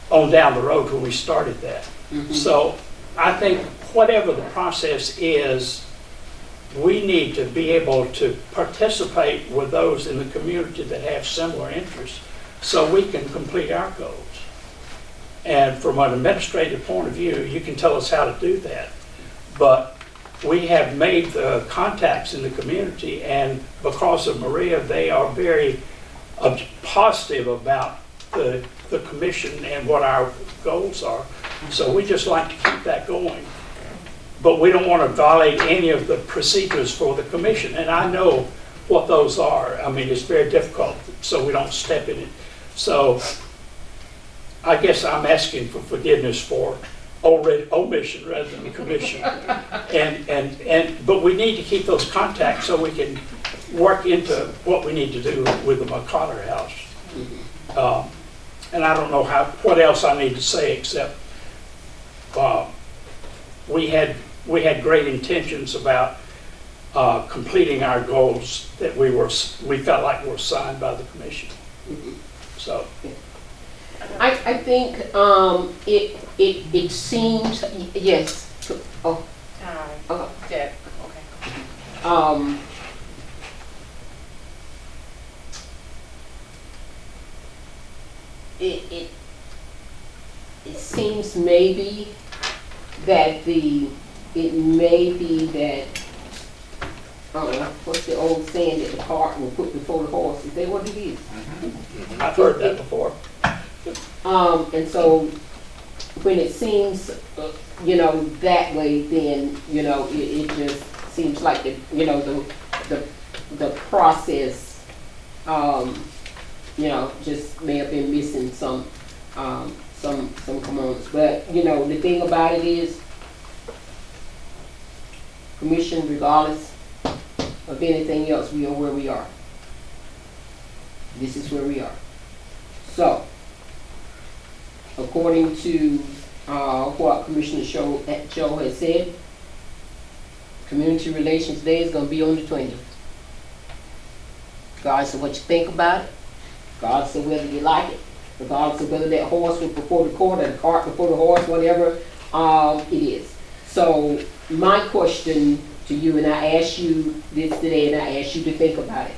on down the road when we started that. So I think whatever the process is, we need to be able to participate with those in the community that have similar interests so we can complete our goals. And from an administrative point of view, you can tell us how to do that. But we have made the contacts in the community, and because of Maria, they are very positive about the commission and what our goals are. So we just like to keep that going. But we don't want to violate any of the procedures for the commission, and I know what those are. I mean, it's very difficult, so we don't step in it. So I guess I'm asking for forgiveness for omission rather than commission. But we need to keep those contacts so we can work into what we need to do with the McCotter house. And I don't know what else I need to say except we had great intentions about completing our goals that we felt like were signed by the commission. So I think it seems, yes. Oh. Deb, okay. It seems maybe that it may be that, what's the old saying that the cart will put before the horse? Is that what it is? I've heard that before. And so when it seems, that way, then, it just seems like the process, just may have been missing some components. But, the thing about it is, commission, regardless of anything else, we are where we are. This is where we are. So, according to what Commissioner Joe has said, Community Relations Day is going to be on the 20th. Regardless of what you think about it, regardless of whether you like it, regardless of whether that horse was before the cart or the cart before the horse, whatever it is. So my question to you, and I asked you this today, and I asked you to think about it.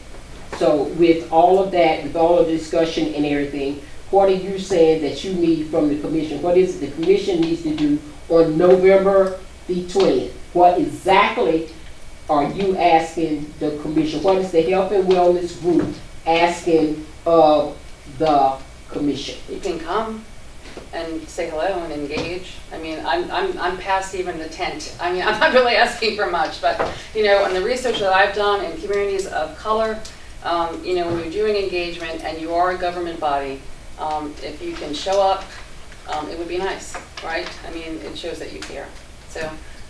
So with all of that, with all of the discussion and everything, what are you saying that you need from the commission? What is it the commission needs to do on November the 20th? What exactly are you asking the commission? What is the health and wellness group asking of the commission? You can come and say hello and engage. I mean, I'm past even the tent. I mean, I'm not really asking for much, but on the research that I've done in communities of color, when you're doing engagement and you are a government body, if you can show up, it would be nice, right? I mean, it shows that you care. So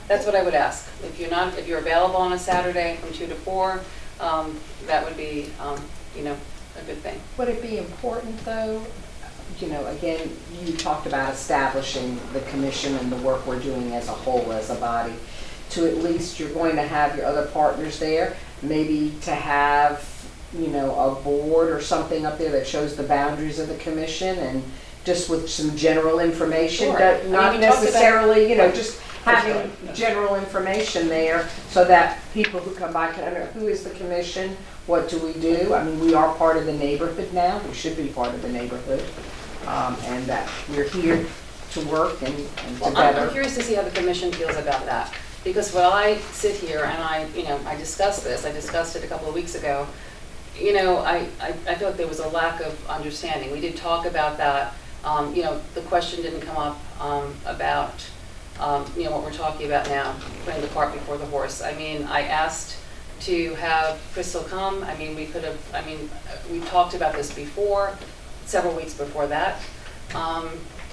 that's what I would ask. If you're available on a Saturday from 2 to 4, that would be, a good thing. Would it be important though, again, you talked about establishing the commission and the work we're doing as a whole, as a body, to at least you're going to have your other partners there, maybe to have a board or something up there that shows the boundaries of the commission and just with some general information, Sure. not necessarily, just having general information there so that people who come by can understand who is the commission, what do we do? I mean, we are part of the neighborhood now. We should be part of the neighborhood, and that we're here to work and together. I'm curious to see how the commission feels about that, because when I sit here and I discuss this, I discussed it a couple of weeks ago. I feel like there was a lack of understanding. We did talk about that. The question didn't come up about what we're talking about now, putting the cart before the horse. I mean, I asked to have Crystal come. I mean, we talked about this before, several weeks before that,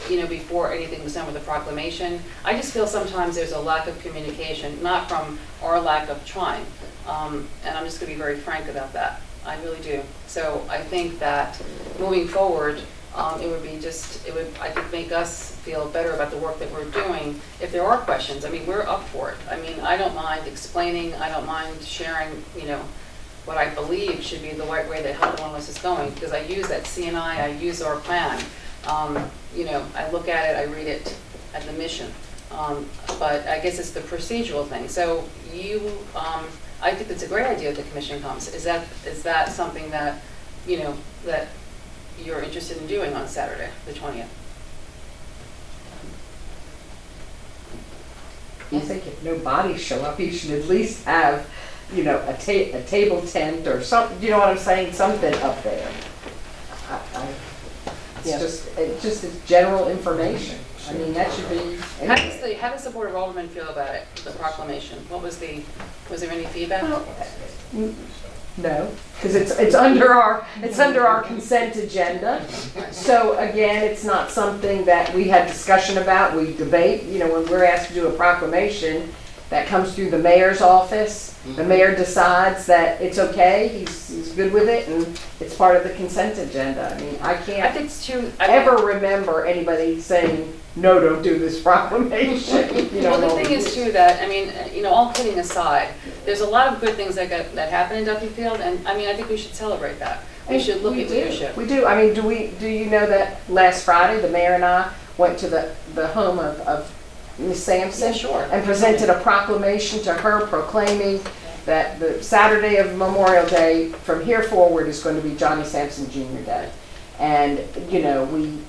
before anything was done with the proclamation. I just feel sometimes there's a lack of communication, not from our lack of trying. And I'm just going to be very frank about that. I really do. So I think that moving forward, it would, I think, make us feel better about the work that we're doing. If there are questions, I mean, we're up for it. I mean, I don't mind explaining, I don't mind sharing, what I believe should be the right way that health and wellness is going, because I use that CNI, I use our plan. I look at it, I read it at the mission. But I guess it's the procedural thing. So I think it's a great idea that the commission comes. Is that something that, that you're interested in doing on Saturday, the 20th? I think if no bodies show up, you should at least have, a table tent or something, you know what I'm saying, something up there. Yeah. it's just it's general information. I mean, that should be. How does the Board of Aldermen feel about it, the proclamation? Was there any feedback? No, because it's under our consent agenda. So again, it's not something that we had discussion about, we debate. You know, when we're asked to do a proclamation, that comes through the mayor's office. The mayor decides that it's okay, he's good with it, and it's part of the consent agenda. I mean, I I can't think it's too. ever remember anybody saying, no, don't do this proclamation. You know, Well, the thing is too that, I mean, you know, all kidding aside, there's a lot of good things that happen in Duffield, and I mean, I think we should celebrate that. We should look at leadership. We do. I mean, do you know that last Friday, the mayor and I went to the home of Ms. Sampson? Yeah, sure. And presented a proclamation to her proclaiming that the Saturday of Memorial Day from here forward is going to be Johnny Sampson Jr. Day. And, you know, we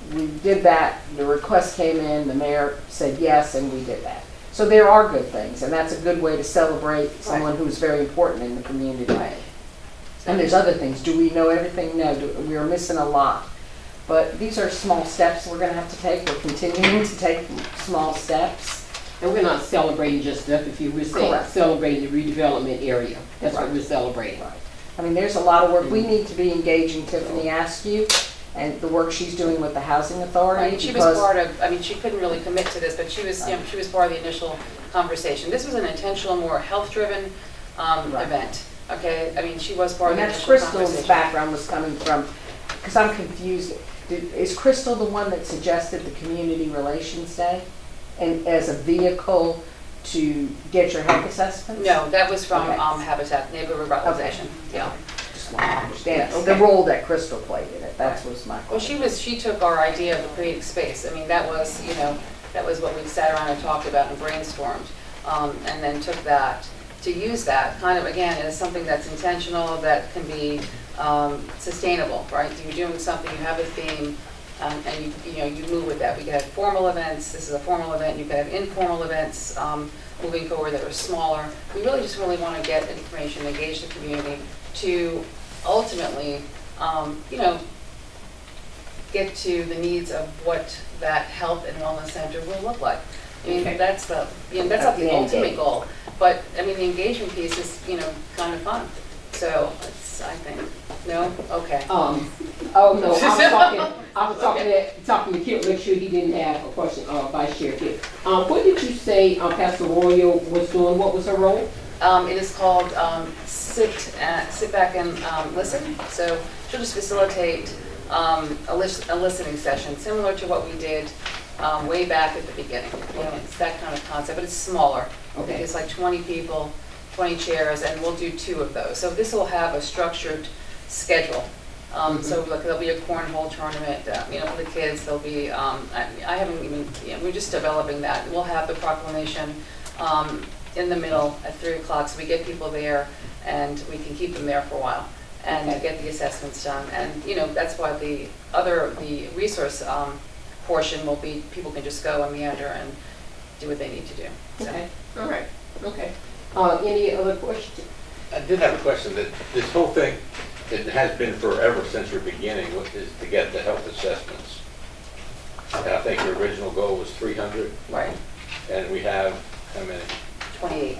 did that, the request came in, the mayor said yes, and we did that. So there are good things, and that's a good way to celebrate someone who's very important in the community. And there's other things. Do we know everything? No, we are missing a lot. But these are small steps we're going to have to take. We're continuing to take small steps. And we're not celebrating just Duffield, we're celebrating the redevelopment area. That's what we're celebrating. Right. I mean, there's a lot of work. We need to be engaging Tiffany Askew and the work she's doing with the Housing Authority. Right, she was part of, I mean, she couldn't really commit to this, but she was, you know, she was part of the initial conversation. This was an intentional, more health-driven event. Okay, I mean, she was part of the initial conversation. And that's Crystal's background was coming from, because I'm confused. Is Crystal the one that suggested the Community Relations Day and as a vehicle to get your health assessments? No, that was from Okay. Habitat, Neighborhood Revitalization. Yeah. Just want to understand the role that Crystal played in it. That was my question. Well, she took our idea of creating space. I mean, that was, you know, that was what we sat around and talked about and brainstormed. And then took that, to use that kind of, again, as something that's intentional, that can be sustainable, right? You're doing something, you have a theme, and you know, you move with that. We could have formal events, this is a formal event, you could have informal events moving forward that are smaller. We really just want to get information, engage the community to ultimately, you know, get to the needs of what that health and wellness center will look like. I mean, that's the, you know, that's not the ultimate goal, but I mean, the engagement piece is, you know, kind of fun. So it's, I think, no, okay. Oh no, I was talking to Kip, make sure he didn't have a question, Vice Chair Kip. What did you say Pastor Royal was doing? What was her role? It is called sit back and listen. So she'll just facilitate a listening session, similar to what we did way back at the beginning. You know, it's that kind of concept, but it's smaller. Okay, it's like 20 people, 20 chairs, and we'll do 2 of those. So this will have a structured schedule. So look, there'll be a cornhole tournament, you know, for the kids. There'll be, I haven't even, you know, we're just developing that. We'll have the proclamation in the middle at 3 o'clock, so we get people there and we can keep them there for a while and get the assessments done. And, you know, that's why the resource portion will be, people can just go and meander and do what they need to do. So. Okay, all right, okay. Any other questions? I did have a question that this whole thing, it has been forever since your beginning, is to get the health assessments. And I think your original goal was 300. Right. And we have, how many? 28.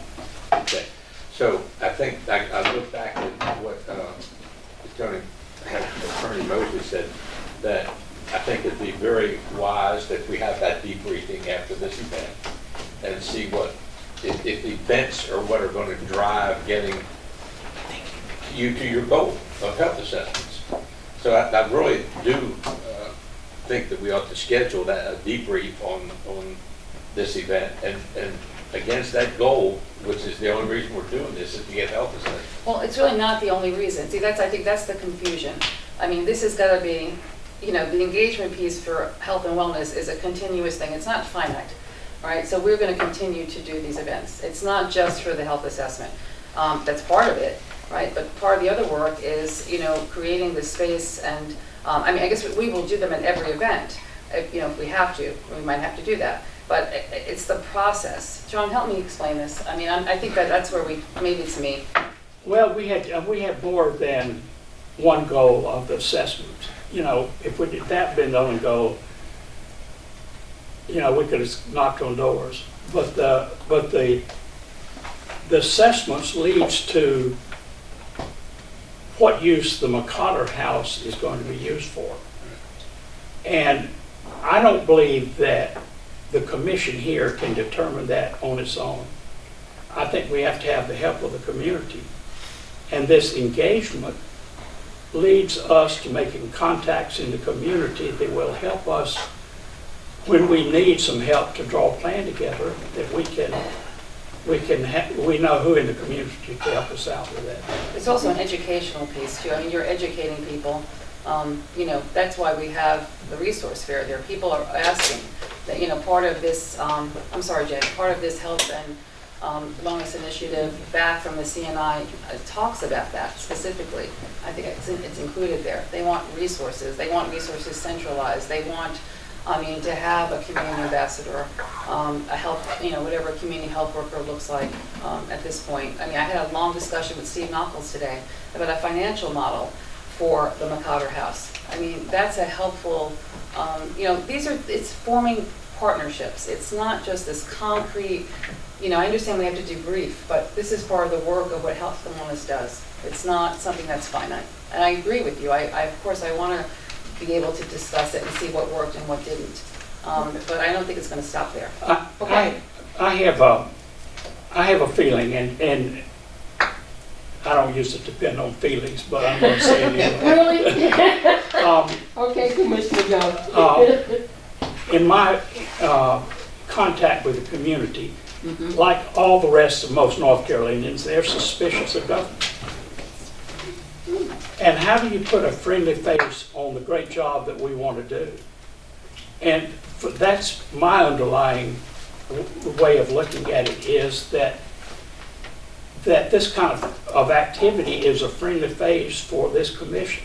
Okay. So I think, I look back at what Attorney Mosley said, that I think it'd be very wise that we have that debriefing after this event and see what, if the events are what are going to drive getting you to your goal of health assessments. So I really do think that we ought to schedule that, a debrief on this event and against that goal, which is the only reason we're doing this, is to get health assessments. Well, it's really not the only reason. See, I think that's the confusion. I mean, this has got to be, you know, the engagement piece for health and wellness is a continuous thing. It's not finite, right? So we're going to continue to do these events. It's not just for the health assessment. That's part of it, right? But part of the other work is, you know, creating the space and, I mean, I guess we will do them at every event. If, you know, if we have to, we might have to do that. But it's the process. John, help me explain this. I mean, I think that's where maybe it's me. Well, we had more than one goal of the assessments. You know, if we did that been the only goal, you know, we could have knocked on doors. But the assessments leads to what use the McCotter House is going to be used for. And I don't believe that the commission here can determine that on its own. I think we have to have the help of the community. And this engagement leads us to making contacts in the community that will help us when we need some help to draw a plan together, that we know who in the community to help us out with that. It's also an educational piece too. I mean, you're educating people. You know, that's why we have the resource fair there. People are asking that, you know, part of this, I'm sorry, Jay, part of this health and wellness initiative back from the CNI talks about that specifically. I think it's included there. They want resources. They want resources centralized. They want, I mean, to have a community ambassador, a health, you know, whatever a community health worker looks like at this point. I mean, I had a long discussion with Steve Knuckles today about a financial model for the McCotter House. I mean, that's a helpful, you know, it's forming partnerships. It's not just this concrete, you know, I understand we have to debrief, but this is part of the work of what Health and Wellness does. It's not something that's finite. And I agree with you. Of course, I want to be able to discuss it and see what worked and what didn't. But I don't think it's going to stop there. Okay. I have a feeling, and I don't use it to depend on feelings, but I'm going to say it anyway. Really? Okay, Commissioner Jones. In my contact with the community, like all the rest of most North Carolinians, they're suspicious of government. And how do you put a friendly face on the great job that we want to do? And that's my underlying way of looking at it, is that this kind of activity is a friendly face for this commission.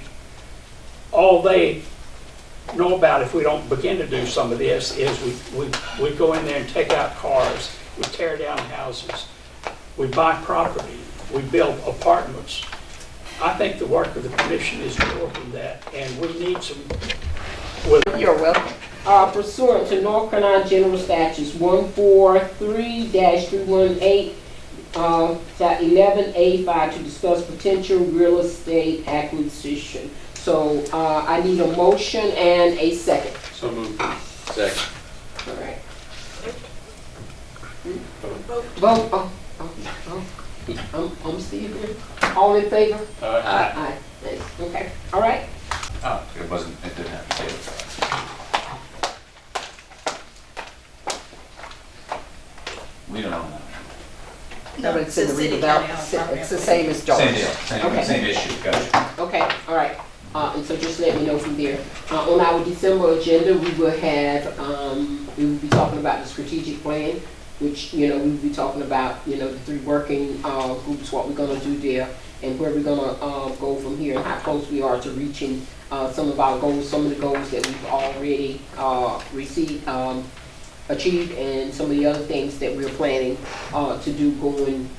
All they know about, if we don't begin to do some of this, is we go in there and take out cars, we tear down houses, we buy property, we build apartments. I think the work of the commission is more than that, and we need some. You're welcome. Pursuant to North Carolina General Statutes 143-318, 11A5, to discuss potential real estate acquisition. So I need a motion and a second. So moved. Second. All right. Vote. Vote. I'm still here. All in favor? Aye. Aye. Thanks. Okay. All right. Oh, it didn't have to say it. We don't own that. No, but it's in the city county redevelopment. It's the same as Darst. Same deal, Okay. same issue, gotcha. Okay. All right. And so just let me know from there. On our December agenda, we will have, we will be talking about the strategic plan, which, you know, we will be talking about, you know, the 3 working groups, what we're going to do there, and where we're going to go from here, and how close we are to reaching some of our goals, some of the goals that we've already achieved, and some of the other things that we're planning to do going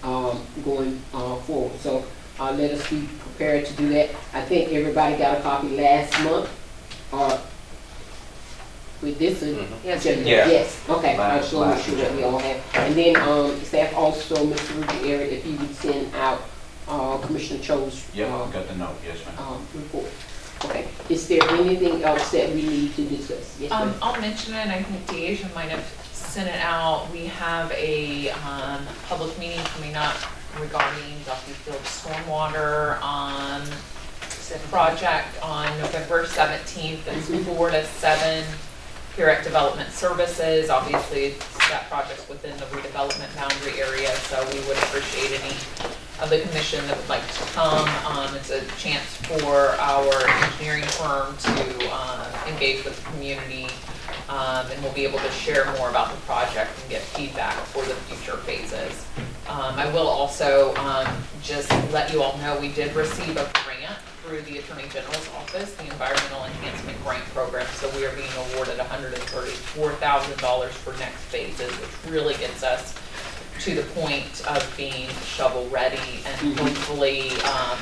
forward. So let us be prepared to do that. I think everybody got a copy last month, or with this Yes. agenda. Yeah. Yes. Okay. I'll Last show you what we all have. And then staff also, Mr. Ruggieri, if you would send out Commissioner Cho's Yep, I've got the note, yes, ma'am. report. Okay. Is there anything else that we need to discuss? Yes, ma'am. I'll mention it, I think Deja might have sent it out. We have a public meeting coming up regarding Duffy Field stormwater project on November 17th. It's 4 to 7 here at Development Services. Obviously, that project's within the redevelopment boundary area, so we would appreciate any of the commission that would like to come. It's a chance for our engineering firm to engage with the community, and we'll be able to share more about the project and get feedback for the future phases. I will also just let you all know we did receive a grant through the Attorney General's office, the Environmental Enhancement Grant Program. So we are being awarded $134,000 for next phases, which really gets us to the point of being shovel-ready, and hopefully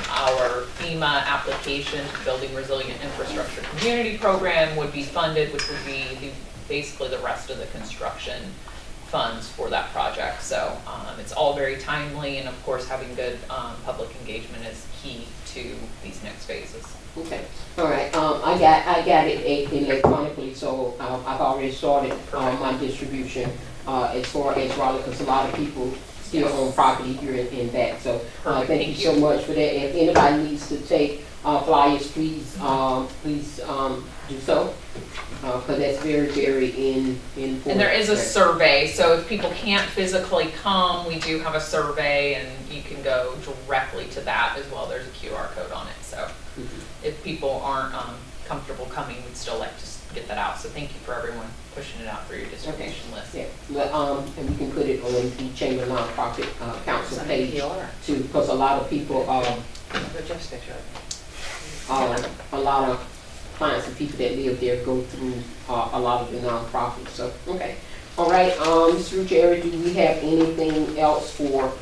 our FEMA application, Building Resilient Infrastructure Community Program, would be funded, which would be basically the rest of the construction funds for that project. So it's all very timely, and of course having good public engagement is key to these next phases. Okay, all right, I got it electronically, so I've already started my distribution as far as Raleigh, because a lot of people still own property here in that, so thank you so much for that. If anybody needs to take flyers, please do so, because that's very, very important. And there is a survey, so if people can't physically come, we do have a survey, and you can go directly to that as well. There's a QR code on it, so if people aren't comfortable coming, we'd still like to get that out. So thank you for everyone pushing it out through your distribution list. Yeah, but, and we can put it on the Chamber Nonprofit Council page too, because a lot of people, Jeff's picture. a lot of clients and people that live there go through a lot of the nonprofits. So, okay. All right, Mr. Jerry, do we have anything else for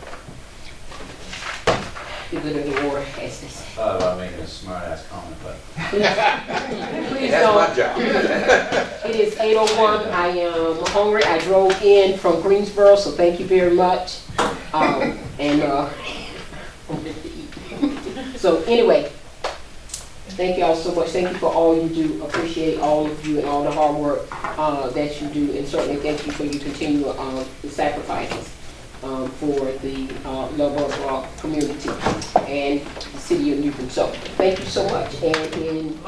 the good of the order, as they say? About making a smart ass comment, but. Please That's don't. my job. It is 8:01. I am hungry. I drove in from Greensboro, so thank you very much. So anyway, thank you all so much. Thank you for all you do. Appreciate all of you and all the hard work that you do, and certainly thank you for your continual sacrifices for the love of our community and the city of Newton. So thank you so much. And in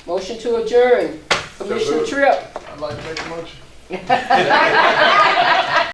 motion to adjourn, Commissioner Tripp. I'd like to make a motion.